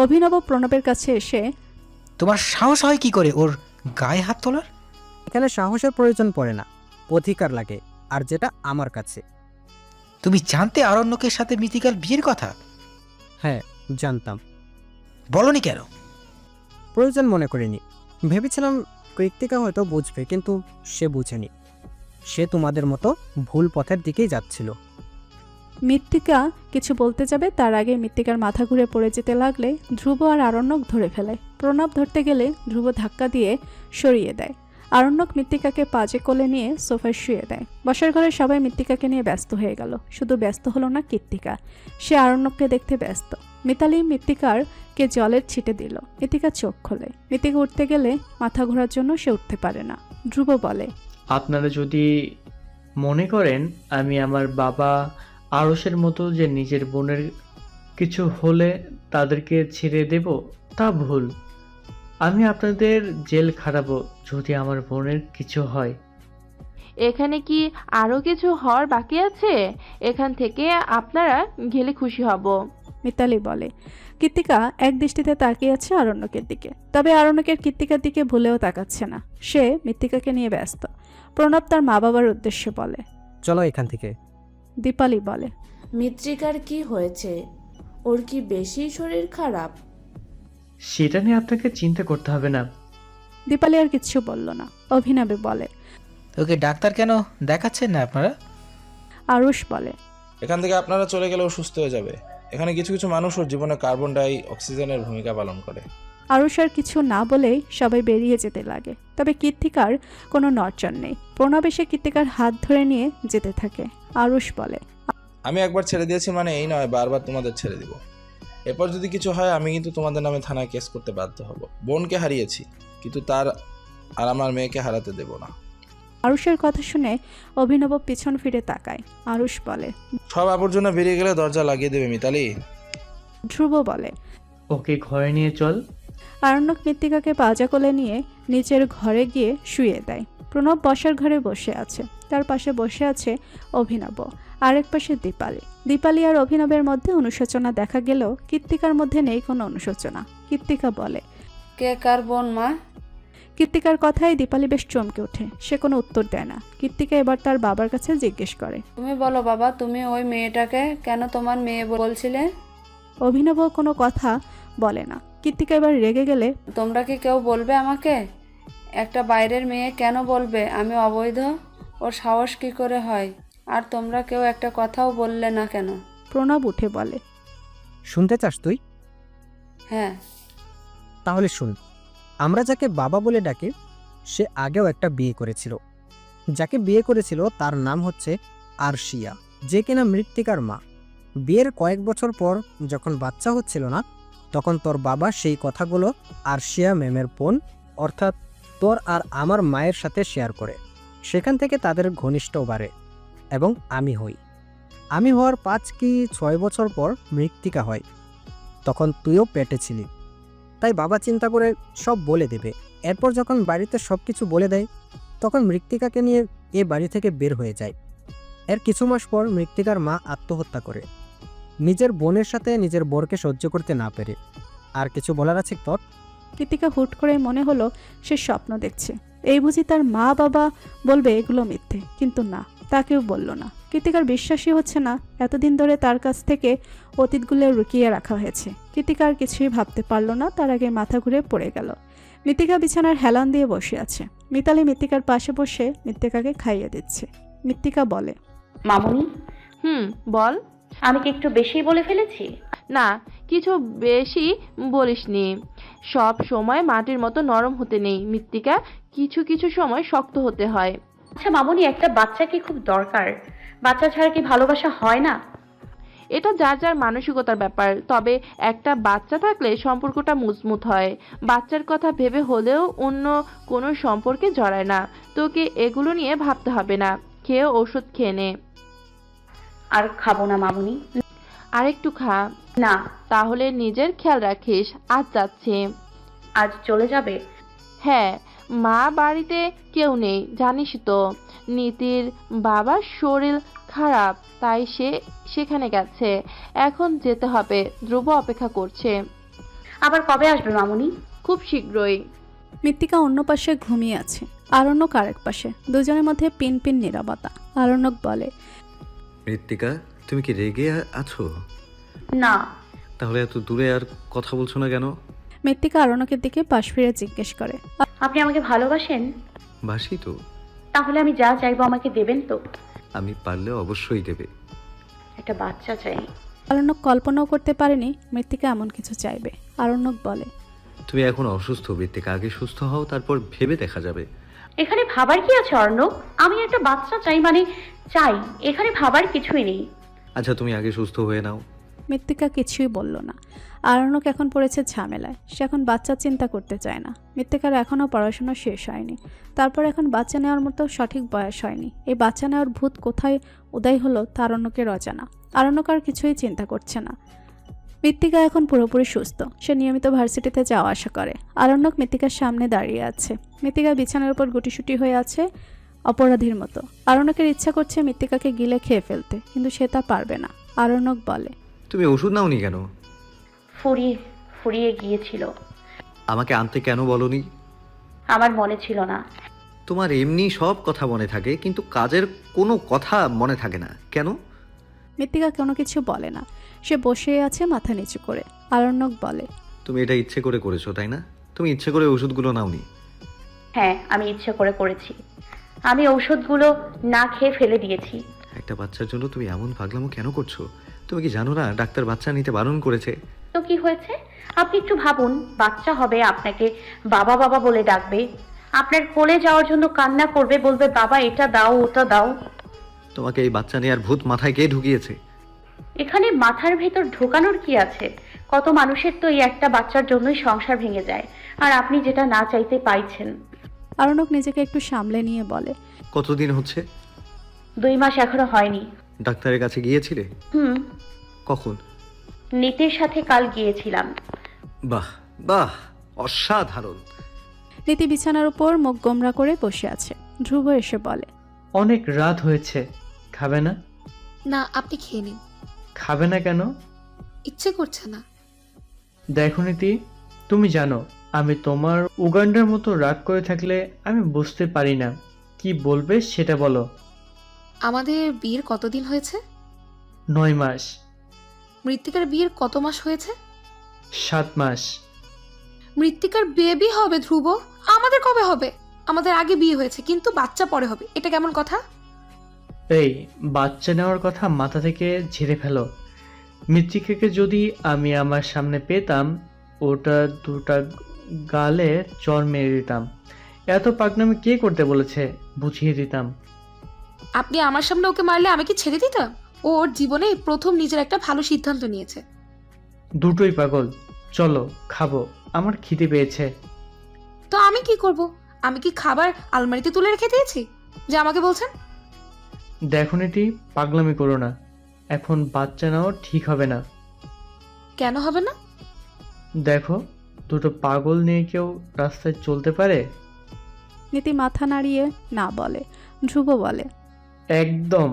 Speaker 2: অভিনব প্রণবের কাছে এসে,
Speaker 11: তোমার সাহস হয় কি করে ওর গায়ে হাত তোলার?
Speaker 14: এখানে সাহসের প্রয়োজন পড়ে না, অধিকার লাগে, আর যেটা আমার কাছে।
Speaker 11: তুমি জানতে আরণ্যকের সাথে মৃত্তিকার বিয়ের কথা?
Speaker 14: হ্যাঁ জানতাম।
Speaker 11: বলনি কেন?
Speaker 14: প্রয়োজন মনে করিনি। ভেবেছিলাম কৃত্তিকা হয়তো বুঝবে, কিন্তু সে বুঝেনি। সে তোমাদের মতো ভুল পথের দিকেই যাচ্ছিল।
Speaker 2: মৃত্তিকা কিছু বলতে যাবে, তার আগে মৃত্তিকার মাথা ঘুরে পড়ে যেতে লাগলে ধ্রুব আর আরণ্যক ধরে ফেলে। প্রণব ধরতে গেলে ধ্রুব ধাক্কা দিয়ে সরিয়ে দেয়। আরণ্যক মৃত্তিকাকে পাজে কোলে নিয়ে সোফায় শুয়ে দেয়। বসার ঘরে সবাই মৃত্তিকাকে নিয়ে ব্যস্ত হয়ে গেল। শুধু ব্যস্ত হলো না কৃত্তিকা, সে আরণ্যককে দেখতে ব্যস্ত। মিতালি মৃত্তিকারকে জলের ছিটে দিল। মৃত্তিকা চোখ খোলে। মৃত্তিকা উঠতে গেলে মাথা ঘোরার জন্য সে উঠতে পারে না। ধ্রুব বলে,
Speaker 6: আপনারা যদি মনে করেন আমি আমার বাবা আরশের মতো যে নিজের বোনের কিছু হলে তাদেরকে ছেড়ে দেব, তা ভুল। আমি আপনাদের জেল খাটাবো যদি আমার বোনের কিছু হয়।
Speaker 4: এখানে কি আরো কিছু হওয়ার বাকি আছে? এখান থেকে আপনারা গেলে খুশি হব।
Speaker 2: মিতালি বলে। কৃত্তিকা এক দৃষ্টিতে তাকিয়ে আছে আরণ্যকের দিকে, তবে আরণ্যকের কৃত্তিকার দিকে ভুলেও তাকাচ্ছে না। সে মৃত্তিকাকে নিয়ে ব্যস্ত। প্রণব তার মা বাবার উদ্দেশ্যে বলে,
Speaker 14: চলো এখান থেকে।
Speaker 2: দীপালি বলে,
Speaker 12: মৃত্তিকার কি হয়েছে? ওর কি বেশি শরীর খারাপ?
Speaker 6: সেটা নিয়ে আপনাকে চিন্তা করতে হবে না।
Speaker 2: দীপালি আর কিচ্ছু বলল না। অভিনবে বলে,
Speaker 11: ওকে ডাক্তার কেন দেখাচ্ছেন না আপনারা?
Speaker 2: আরুষ বলে,
Speaker 13: এখান থেকে আপনারা চলে গেলেও সুস্থ হয়ে যাবে। এখানে কিছু কিছু মানুষ ওর জীবনে কার্বন ডাই অক্সিজেনের ভূমিকা পালন করে।
Speaker 2: আরুষ আর কিছু না বলেই সবাই বেরিয়ে যেতে লাগে। তবে কৃত্তিকার কোনো নড়চড় নেই। প্রণব এসে কৃত্তিকার হাত ধরে নিয়ে যেতে থাকে। আরুষ বলে,
Speaker 13: আমি একবার ছেড়ে দিয়েছি মানে এই নয় বারবার তোমাদের ছেড়ে দিব। এরপর যদি কিছু হয় আমি কিন্তু তোমাদের নামে থানায় কেস করতে বাধ্য হব। বোনকে হারিয়েছি, কিন্তু তার আর আমার মেয়েকে হারাতে দেব না।
Speaker 2: আরুষের কথা শুনে অভিনব পিছন ফিরে তাকায়। আরুষ বলে,
Speaker 13: সব আবর্জনা বেরিয়ে গেলে দরজা লাগিয়ে দেবে মিতালি।
Speaker 2: ধ্রুব বলে,
Speaker 6: ওকে ঘরে নিয়ে চল।
Speaker 2: আরণ্যক মৃত্তিকাকে পাজা কোলে নিয়ে নিচের ঘরে গিয়ে শুয়ে দেয়। প্রণব বসার ঘরে বসে আছে। তার পাশে বসে আছে অভিনব, আরেক পাশে দীপালি। দীপালি আর অভিনবের মধ্যে অনুশোচনা দেখা গেলেও কৃত্তিকার মধ্যে নেই কোনো অনুশোচনা। কৃত্তিকা বলে,
Speaker 12: কে কার বোন মা?
Speaker 2: কৃত্তিকার কথায় দীপালি বেশ চমকে ওঠে। সে কোনো উত্তর দেয় না। কৃত্তিকা এবার তার বাবার কাছে জিজ্ঞেস করে,
Speaker 12: তুমি বলো বাবা, তুমি ওই মেয়েটাকে কেন তোমার মেয়ে বলছিলে?
Speaker 2: অভিনব কোনো কথা বলে না। কৃত্তিকা এবার রেগে গেলে,
Speaker 12: তোমরা কি কেউ বলবে আমাকে? একটা বাইরের মেয়ে কেন বলবে আমি অবৈধ? ওর সাহস কি করে হয়? আর তোমরা কেউ একটা কথাও বললে না কেন?
Speaker 2: প্রণব উঠে বলে,
Speaker 14: শুনতে চাস তুই?
Speaker 12: হ্যাঁ।
Speaker 14: তাহলে শুন। আমরা যাকে বাবা বলে ডাকি সে আগেও একটা বিয়ে করেছিল। যাকে বিয়ে করেছিল তার নাম হচ্ছে আরশিয়া, যে কিনা মৃত্তিকার মা। বিয়ের কয়েক বছর পর যখন বাচ্চা হচ্ছিল না, তখন তোর বাবা সেই কথাগুলো আরশিয়া ম্যামের বোন অর্থাৎ তোর আর আমার মায়ের সাথে শেয়ার করে। সেখান থেকে তাদের ঘনিষ্ঠ বাড়ে এবং আমি হই। আমি হওয়ার 5 কি 6 বছর পর মৃত্তিকা হয়। তখন তুইও পেটে ছিলি, তাই বাবা চিন্তা করে সব বলে দেবে। এরপর যখন বাড়িতে সব কিছু বলে দেয়, তখন মৃত্তিকাকে নিয়ে এ বাড়ি থেকে বের হয়ে যায়। এর কিছু মাস পর মৃত্তিকার মা আত্মহত্যা করে, নিজের বোনের সাথে নিজের বরকে সহ্য করতে না পেরে। আর কিছু বলার আছে তোর?
Speaker 2: কৃতিকা হুট করে মনে হলো সে স্বপ্ন দেখছে। এই বুঝি তার মা বাবা বলবে এগুলো মিথ্যে, কিন্তু না, তাকেও বলল না। কৃতিকার বিশ্বাসই হচ্ছে না এতদিন ধরে তার কাছ থেকে অতীতগুলো লুকিয়ে রাখা হয়েছে। কৃতিকা আর কিছুই ভাবতে পারল না, তার আগে মাথা ঘুরে পড়ে গেল। মৃত্তিকা বিছানার হেলান দিয়ে বসে আছে। মিতালি মৃত্তিকার পাশে বসে মৃত্তিকাকে খাইয়ে দিচ্ছে। মৃত্তিকা বলে,
Speaker 3: মামুনি,
Speaker 4: বল।
Speaker 3: আমি কি একটু বেশি বলে ফেলেছি?
Speaker 4: না, কিছু বেশি বলিসনি। সব সময় মাটির মতো নরম হতে নেই মৃত্তিকা, কিছু কিছু সময় শক্ত হতে হয়।
Speaker 3: আচ্ছা মামুনি, একটা বাচ্চা কি খুব দরকার? বাচ্চা ছাড়া কি ভালোবাসা হয় না?
Speaker 4: এটা যার যার মানসিকতার ব্যাপার, তবে একটা বাচ্চা থাকলে সম্পর্কটা মজবুত হয়। বাচ্চার কথা ভেবে হলেও অন্য কোনো সম্পর্কে জড়ায় না। তোকে এগুলো নিয়ে ভাবতে হবে না, খেয়ে ওষুধ খেয়ে নে।
Speaker 3: আর খাবো না মামুনি।
Speaker 4: আর একটু খা।
Speaker 3: না।
Speaker 4: তাহলে নিজের খেয়াল রাখিস। আজ যাচ্ছি।
Speaker 3: আজ চলে যাবে?
Speaker 4: হ্যাঁ, মা বাড়িতে কেউ নেই জানিস তো। নীতির বাবার শরীর খারাপ, তাই সে সেখানে গেছে। এখন যেতে হবে। ধ্রুব অপেক্ষা করছে।
Speaker 3: আবার কবে আসবে মামুনি?
Speaker 4: খুব শীঘ্রই।
Speaker 2: মৃত্তিকা অন্য পাশে ঘুমিয়ে আছে, আরণ্যক আরেক পাশে। দুজনের মধ্যে পিন পিন নীরবতা। আরণ্যক বলে,
Speaker 7: মৃত্তিকা, তুমি কি রেগে আছো?
Speaker 3: না।
Speaker 7: তাহলে এত দূরে আর কথা বলছো না কেন?
Speaker 2: মৃত্তিকা আরণ্যকের দিকে পাশ ফিরে জিজ্ঞেস করে,
Speaker 3: আপনি আমাকে ভালোবাসেন?
Speaker 7: বাসি তো।
Speaker 3: তাহলে আমি যা চাইবো আমাকে দেবেন তো?
Speaker 7: আমি পারলে অবশ্যই দেবে।
Speaker 3: একটা বাচ্চা চাই।
Speaker 2: আরণ্যক কল্পনাও করতে পারেনি মৃত্তিকা এমন কিছু চাইবে। আরণ্যক বলে,
Speaker 7: তুমি এখন অসুস্থ মৃত্তিকা, আগে সুস্থ হও, তারপর ভেবে দেখা যাবে।
Speaker 3: এখানে ভাবার কি আছে অর্ণব? আমি একটা বাচ্চা চাই মানে চাই, এখানে ভাবার কিছুই নেই।
Speaker 7: আচ্ছা, তুমি আগে সুস্থ হয়ে নাও।
Speaker 2: মৃত্তিকা কিছুই বলল না। আরণ্যক এখন পড়েছে ঝামেলায়। সে এখন বাচ্চার চিন্তা করতে চায় না। মৃত্তিকার এখনও পড়াশোনা শেষ হয়নি, তারপর এখন বাচ্চা নেওয়ার মতো সঠিক বয়স হয়নি। এই বাচ্চা নেওয়ার ভূত কোথায় উদয় হলো তা আরণ্যকের অজানা। আরণ্যক আর কিছুই চিন্তা করছে না। মৃত্তিকা এখন পুরোপুরি সুস্থ। সে নিয়মিত ভার্সিটিতে যাওয়া আসা করে। আরণ্যক মৃত্তিকার সামনে দাঁড়িয়ে আছে। মৃত্তিকা বিছানার উপর গুটিসুটি হয়ে আছে অপরাধীর মতো। আরণ্যকের ইচ্ছা করছে মৃত্তিকাকে গিলে খেয়ে ফেলতে, কিন্তু সে তা পারবে না। আরণ্যক বলে,
Speaker 7: তুমি ওষুধ নাওনি কেন?
Speaker 3: ফুরিয়ে গিয়েছিল।
Speaker 7: আমাকে আনতে কেন বলনি?
Speaker 3: আমার মনে ছিল না।
Speaker 7: তোমার এমনি সব কথা মনে থাকে, কিন্তু কাজের কোনো কথা মনে থাকে না কেন?
Speaker 2: মৃত্তিকা কোনো কিছু বলে না। সে বসে আছে মাথা নিচু করে। আরণ্যক বলে,
Speaker 7: তুমি এটা ইচ্ছে করে করেছো তাই না? তুমি ইচ্ছে করে ওষুধগুলো নাওনি।
Speaker 3: হ্যাঁ, আমি ইচ্ছে করে করেছি। আমি ঔষধগুলো না খেয়ে ফেলে দিয়েছি।
Speaker 7: একটা বাচ্চার জন্য তুমি এমন পাগলামো কেন করছো? তুমি কি জানো না ডাক্তার বাচ্চা নিতে বারণ করেছে?
Speaker 3: তো কি হয়েছে? আপনি একটু ভাবুন, বাচ্চা হবে, আপনাকে বাবা বাবা বলে ডাকবে, আপনার কোলে যাওয়ার জন্য কান্না করবে, বলবে বাবা এটা দাও ওটা দাও।
Speaker 7: তোমাকে এই বাচ্চা নেওয়ার ভূত মাথায় কে ঢুকিয়েছে?
Speaker 3: এখানে মাথার ভেতর ঢোকানোর কি আছে? কত মানুষের তো এই একটা বাচ্চার জন্যই সংসার ভেঙে যায়, আর আপনি যেটা না চাইতে পাইছেন।
Speaker 2: আরণ্যক নিজেকে একটু সামলে নিয়ে বলে,
Speaker 7: কতদিন হচ্ছে?
Speaker 3: 2 মাস এখনো হয়নি।
Speaker 7: ডাক্তারের কাছে গিয়েছিলে? কখন?
Speaker 3: নীতির সাথে কাল গিয়েছিলাম।
Speaker 7: বাহ বাহ, অসাধারণ।
Speaker 2: নীতি বিছানার উপর মুখ গোমরা করে বসে আছে। ধ্রুব এসে বলে,
Speaker 6: অনেক রাত হয়েছে, খাবে না?
Speaker 5: না, আপনি খেয়ে নিন।
Speaker 6: খাবে না কেন?
Speaker 5: ইচ্ছে করছে না।
Speaker 6: দেখো নীতি, তুমি জানো আমি তোমার উগান্ডার মতো রাগ করে থাকলে আমি বুঝতে পারি না। কি বলবে সেটা বলো।
Speaker 5: আমাদের বিয়ের কতদিন হয়েছে?
Speaker 6: 9 মাস।
Speaker 5: মৃত্তিকার বিয়ের কত মাস হয়েছে?
Speaker 6: 7 মাস।
Speaker 5: মৃত্তিকার বেবি হবে ধ্রুব, আমাদের কবে হবে? আমাদের আগে বিয়ে হয়েছে, কিন্তু বাচ্চা পরে হবে, এটা কেমন কথা?
Speaker 6: এই বাচ্চা নেওয়ার কথা মাথা থেকে ঝেড়ে ফেলো। মৃত্তিকাকে যদি আমি আমার সামনে পেতাম, ওটা 2টা গালে চড় মেরে দিতাম। এত পাগনামি কে করতে বলেছে? বুঝিয়ে দিতাম।
Speaker 5: আপনি আমার সামনে ওকে মারলে আমি কি ছেড়ে দিতাম? ও ওর জীবনে প্রথম নিজের একটা ভালো সিদ্ধান্ত নিয়েছে।
Speaker 6: দুটোই পাগল। চলো খাবো, আমার খিদে পেয়েছে।
Speaker 5: তো আমি কি করব? আমি কি খাবার আলমারিতে তুলে রেখে দিয়েছি যে আমাকে বলছেন?
Speaker 6: দেখো নীতি, পাগলামি করো না। এখন বাচ্চা নাও ঠিক হবে না।
Speaker 5: কেন হবে না?
Speaker 6: দেখো, দুটো পাগল নিয়ে কেউ রাস্তায় চলতে পারে?
Speaker 2: নীতি মাথা নাড়িয়ে না বলে। ধ্রুব বলে,
Speaker 6: একদম।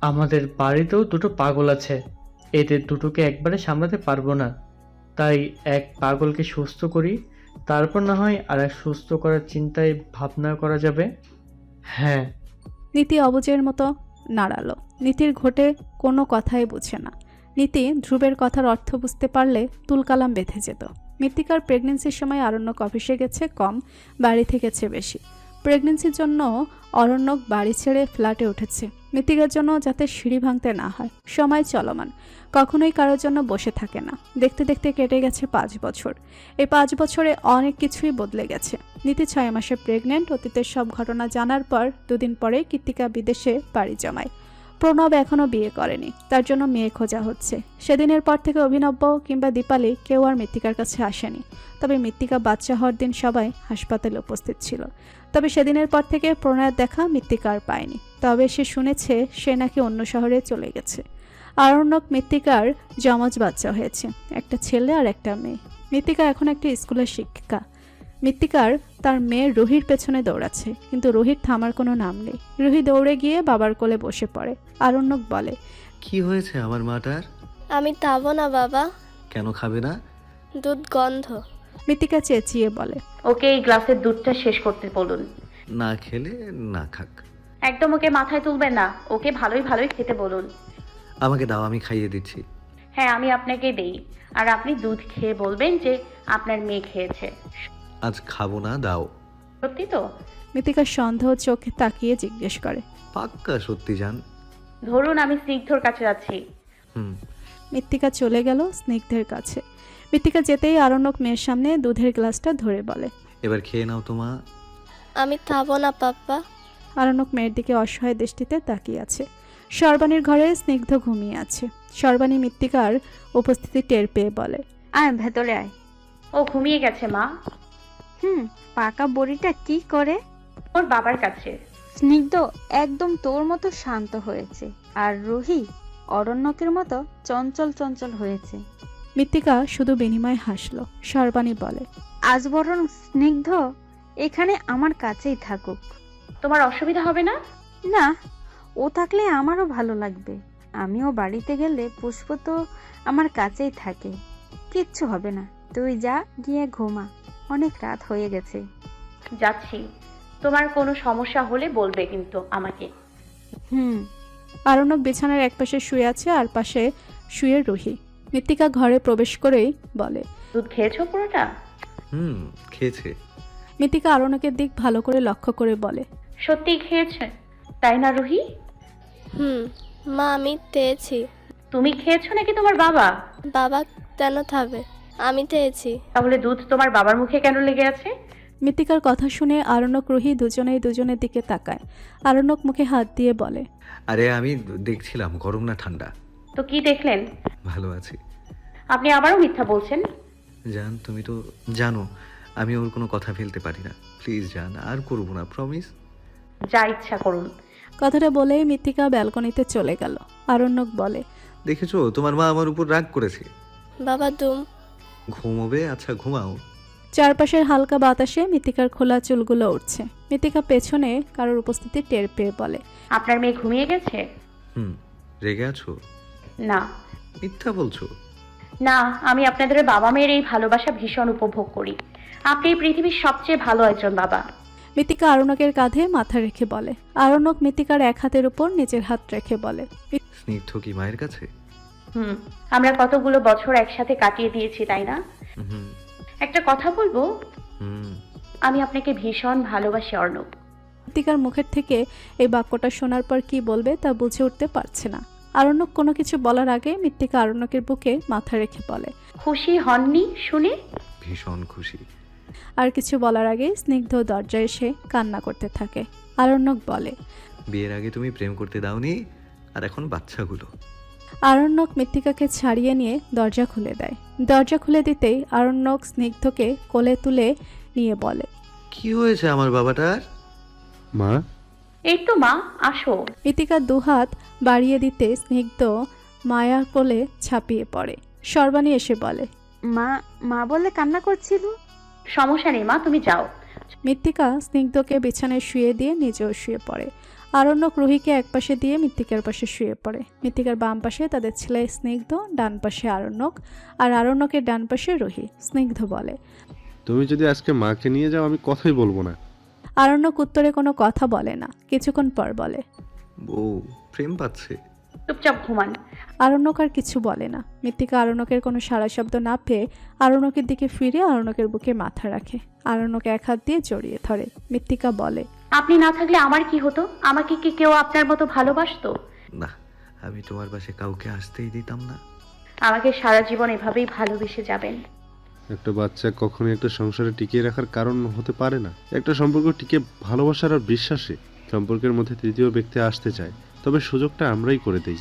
Speaker 6: আমাদের বাড়িতেও দুটো পাগল আছে, এদের দুটোকে একবারে সামলাতে পারবো না। তাই এক পাগলকে সুস্থ করি, তারপর না হয় আর এক সুস্থ করার চিন্তায় ভাবনা করা যাবে। হ্যাঁ।
Speaker 2: নীতি অবুঝের মতো নাড়ালো। নীতির ঘটে কোনো কথাই বুঝে না। নীতি ধ্রুবের কথার অর্থ বুঝতে পারলে তুলকালাম বেঁধে যেত। মৃত্তিকার প্রেগনেন্সির সময় আরণ্যক অফিসে গেছে কম, বাড়ি থেকেছে বেশি। প্রেগনেন্সির জন্য অরণ্যক বাড়ি ছেড়ে ফ্ল্যাটে উঠেছে মৃত্তিকার জন্য, যাতে সিঁড়ি ভাঙতে না হয়। সময় চলমান, কখনোই কারোর জন্য বসে থাকে না। দেখতে দেখতে কেটে গেছে 5 বছর। এই 5 বছরে অনেক কিছুই বদলে গেছে। নীতি 6 মাসে প্রেগনেন্ট। অতীতের সব ঘটনা জানার পর 2 দিন পরে কৃত্তিকা বিদেশে পাড়ি জমায়। প্রণব এখনও বিয়ে করেনি, তার জন্য মেয়ে খোঁজা হচ্ছে। সেদিনের পর থেকে অভিনব কিংবা দীপালি কেউ আর মৃত্তিকার কাছে আসেনি। তবে মৃত্তিকা বাচ্চা হওয়ার দিন সবাই হাসপাতালে উপস্থিত ছিল। তবে সেদিনের পর থেকে প্রণয়ের দেখা মৃত্তিকা আর পায়নি। তবে সে শুনেছে সে নাকি অন্য শহরে চলে গেছে। আরণ্যক মৃত্তিকার যমজ বাচ্চা হয়েছে, একটা ছেলে আর একটা মেয়ে। মৃত্তিকা এখন একটি স্কুলের শিক্ষিকা। মৃত্তিকার তার মেয়ে রুহির পেছনে দৌড়াচ্ছে, কিন্তু রুহির থামার কোনো নাম নেই। রুহি দৌড়ে গিয়ে বাবার কোলে বসে পড়ে। আরণ্যক বলে,
Speaker 7: কি হয়েছে আমার মাটার?
Speaker 9: আমি খাবো না বাবা,
Speaker 7: কেন খাবে না?
Speaker 9: দুধ গন্ধ।
Speaker 2: মৃত্তিকা চেঁচিয়ে বলে,
Speaker 3: ওকে এই গ্লাসের দুধটা শেষ করতে বলুন।
Speaker 7: না খেলে না খাক।
Speaker 3: একদম ওকে মাথায় তুলবেন না, ওকে ভালোই ভালোই খেতে বলুন।
Speaker 7: আমাকে দাও, আমি খাইয়ে দিচ্ছি।
Speaker 3: হ্যাঁ, আমি আপনাকে দেই, আর আপনি দুধ খেয়ে বলবেন যে আপনার মেয়ে খেয়েছে।
Speaker 7: আজ খাবো না, দাও।
Speaker 3: সত্যি তো?
Speaker 2: মৃত্তিকার সন্দেহ চোখে তাকিয়ে জিজ্ঞেস করে,
Speaker 7: পাক্কা সত্যি জান?
Speaker 3: ধরুন আমি স্নিগ্ধর কাছে যাচ্ছি।
Speaker 2: মৃত্তিকা চলে গেল স্নিগ্ধের কাছে। মৃত্তিকা যেতেই আরণ্যক মেয়ের সামনে দুধের গ্লাসটা ধরে বলে,
Speaker 7: এবার খেয়ে নাও তোমা।
Speaker 9: আমি খাবো না পাপ্পা।
Speaker 2: আরণ্যক মেয়ের দিকে অসহায় দৃষ্টিতে তাকিয়ে আছে। সর্বাণীর ঘরে স্নিগ্ধ ঘুমিয়ে আছে। সর্বাণী মৃত্তিকার উপস্থিতি টের পেয়ে বলে,
Speaker 8: আয় ভেতরে আয়।
Speaker 3: ও ঘুমিয়ে গেছে মা।
Speaker 8: পাকা বড়িটা কি করে?
Speaker 3: ওর বাবার কাছে।
Speaker 8: স্নিগ্ধ একদম তোর মতো শান্ত হয়েছে, আর রুহি অরণ্যকের মতো চঞ্চল চঞ্চল হয়েছে।
Speaker 2: মৃত্তিকা শুধু বিনিময় হাসল। সর্বাণী বলে,
Speaker 8: আজ বরং স্নিগ্ধ এখানে আমার কাছেই থাকুক।
Speaker 3: তোমার অসুবিধা হবে না?
Speaker 8: না, ও থাকলে আমারও ভালো লাগবে। আমিও বাড়িতে গেলে পুষ্প তো আমার কাছেই থাকে, কিচ্ছু হবে না। তুই যা, গিয়ে ঘুমা, অনেক রাত হয়ে গেছে।
Speaker 3: যাচ্ছি, তোমার কোনো সমস্যা হলে বলবে কিন্তু আমাকে।
Speaker 2: আরণ্যক বিছানার একপাশে শুয়ে আছে, আর পাশে শুয়ে রুহি। মৃত্তিকা ঘরে প্রবেশ করেই বলে,
Speaker 3: দুধ খেয়েছো পুরোটা?
Speaker 7: খেয়েছে।
Speaker 2: মৃত্তিকা আরণ্যকের দিক ভালো করে লক্ষ্য করে বলে,
Speaker 3: সত্যিই খেয়েছে তাই না রুহি?
Speaker 9: মা আমি খেয়েছি।
Speaker 3: তুমি খেয়েছো নাকি তোমার বাবা?
Speaker 9: বাবা কেন খাবে, আমি খেয়েছি।
Speaker 3: তাহলে দুধ তোমার বাবার মুখে কেন লেগে আছে?
Speaker 2: মৃত্তিকার কথা শুনে আরণ্যক রুহি দুজনেই দুজনের দিকে তাকায়। আরণ্যক মুখে হাত দিয়ে বলে,
Speaker 7: আরে আমি দেখছিলাম গরম না ঠান্ডা।
Speaker 3: তো কি দেখলেন?
Speaker 7: ভালো আছি।
Speaker 3: আপনি আবারও মিথ্যা বলছেন।
Speaker 7: জান, তুমি তো জানো আমি ওর কোনো কথা ফেলতে পারি না। প্লিজ জান, আর করবো না, প্রমিস।
Speaker 3: যা ইচ্ছা করুন।
Speaker 2: কথাটা বলেই মৃত্তিকা ব্যালকনিতে চলে গেল। আরণ্যক বলে,
Speaker 7: দেখেছো তোমার মা আমার উপর রাগ করেছে।
Speaker 9: বাবা তুম
Speaker 7: ঘুমোবে? আচ্ছা ঘুমাও।
Speaker 2: চারপাশের হালকা বাতাসে মৃত্তিকার খোলা চুলগুলো উঠছে। মৃত্তিকা পেছনে কারোর উপস্থিতি টের পেয়ে বলে,
Speaker 3: আপনার মেয়ে ঘুমিয়ে গেছে?
Speaker 7: রেগে আছো?
Speaker 3: না।
Speaker 7: মিথ্যা বলছো?
Speaker 3: না, আমি আপনাদের বাবা মেয়ের এই ভালোবাসা ভীষণ উপভোগ করি। আপনি এই পৃথিবীর সবচেয়ে ভালো একজন বাবা।
Speaker 2: মৃত্তিকা আরণ্যকের কাঁধে মাথা রেখে বলে। আরণ্যক মৃত্তিকার এক হাতের উপর নিজের হাত রেখে বলে,
Speaker 7: স্নিগ্ধ কি মায়ের কাছে?
Speaker 3: আমরা কতগুলো বছর একসাথে কাটিয়ে দিয়েছি তাই না? একটা কথা বলবো, আমি আপনাকে ভীষণ ভালোবাসি অর্ণব।
Speaker 2: মৃত্তিকার মুখের থেকে এই বাক্যটা শোনার পর কি বলবে তা বুঝে উঠতে পারছে না। আরণ্যক কোনো কিছু বলার আগে মৃত্তিকা আরণ্যকের বুকে মাথা রেখে বলে,
Speaker 3: খুশি হননি শুনে?
Speaker 7: ভীষণ খুশি।
Speaker 2: আর কিছু বলার আগে স্নিগ্ধ দরজায় এসে কান্না করতে থাকে। আরণ্যক বলে,
Speaker 7: বিয়ের আগে তুমি প্রেম করতে দাওনি, আর এখন বাচ্চাগুলো।
Speaker 2: আরণ্যক মৃত্তিকাকে ছাড়িয়ে নিয়ে দরজা খুলে দেয়। দরজা খুলে দিতেই আরণ্যক স্নিগ্ধকে কোলে তুলে নিয়ে বলে,
Speaker 7: কি হয়েছে আমার বাবাটার?
Speaker 15: মা,
Speaker 3: এই তো মা, আসো।
Speaker 2: মৃত্তিকা দুহাত বাড়িয়ে দিতে স্নিগ্ধ মায়ার কোলে ছাপিয়ে পড়ে। সর্বাণী এসে বলে,
Speaker 8: মা মা বলে কান্না করছিল।
Speaker 3: সমস্যা নেই মা, তুমি যাও।
Speaker 2: মৃত্তিকা স্নিগ্ধকে বিছানায় শুয়ে দিয়ে নিজেও শুয়ে পড়ে। আরণ্যক রুহিকে একপাশে দিয়ে মৃত্তিকার পাশে শুয়ে পড়ে। মৃত্তিকার বাম পাশে তাদের ছেলে স্নিগ্ধ, ডান পাশে আরণ্যক, আর আরণ্যকের ডান পাশে রুহি। স্নিগ্ধ বলে,
Speaker 15: তুমি যদি আজকে মাকে নিয়ে যাও আমি কথাই বলবো না।
Speaker 2: আরণ্যক উত্তরে কোনো কথা বলে না। কিছুক্ষণ পর বলে,
Speaker 7: বউ প্রেম পাচ্ছে।
Speaker 3: চুপচাপ ঘুমান।
Speaker 2: আরণ্যক আর কিছু বলে না। মৃত্তিকা আরণ্যকের কোনো সাড়া শব্দ না পেয়ে আরণ্যকের দিকে ফিরে আরণ্যকের বুকে মাথা রাখে। আরণ্যক এক হাত দিয়ে জড়িয়ে ধরে। মৃত্তিকা বলে,
Speaker 3: আপনি না থাকলে আমার কি হতো? আমাকে কি কেউ আপনার মতো ভালোবাসতো?
Speaker 7: না, আমি তোমার পাশে কাউকে আসতেই দিতাম না।
Speaker 3: আমাকে সারা জীবন এভাবেই ভালোবেসে যাবেন।
Speaker 15: একটা বাচ্চা কখনোই একটা সংসারে টিকিয়ে রাখার কারণ হতে পারে না। একটা সম্পর্ক টিকে ভালোবাসার আর বিশ্বাসে। সম্পর্কের মধ্যে তৃতীয় ব্যক্তি আসতে চায়, তবে সুযোগটা আমরাই করে দেই।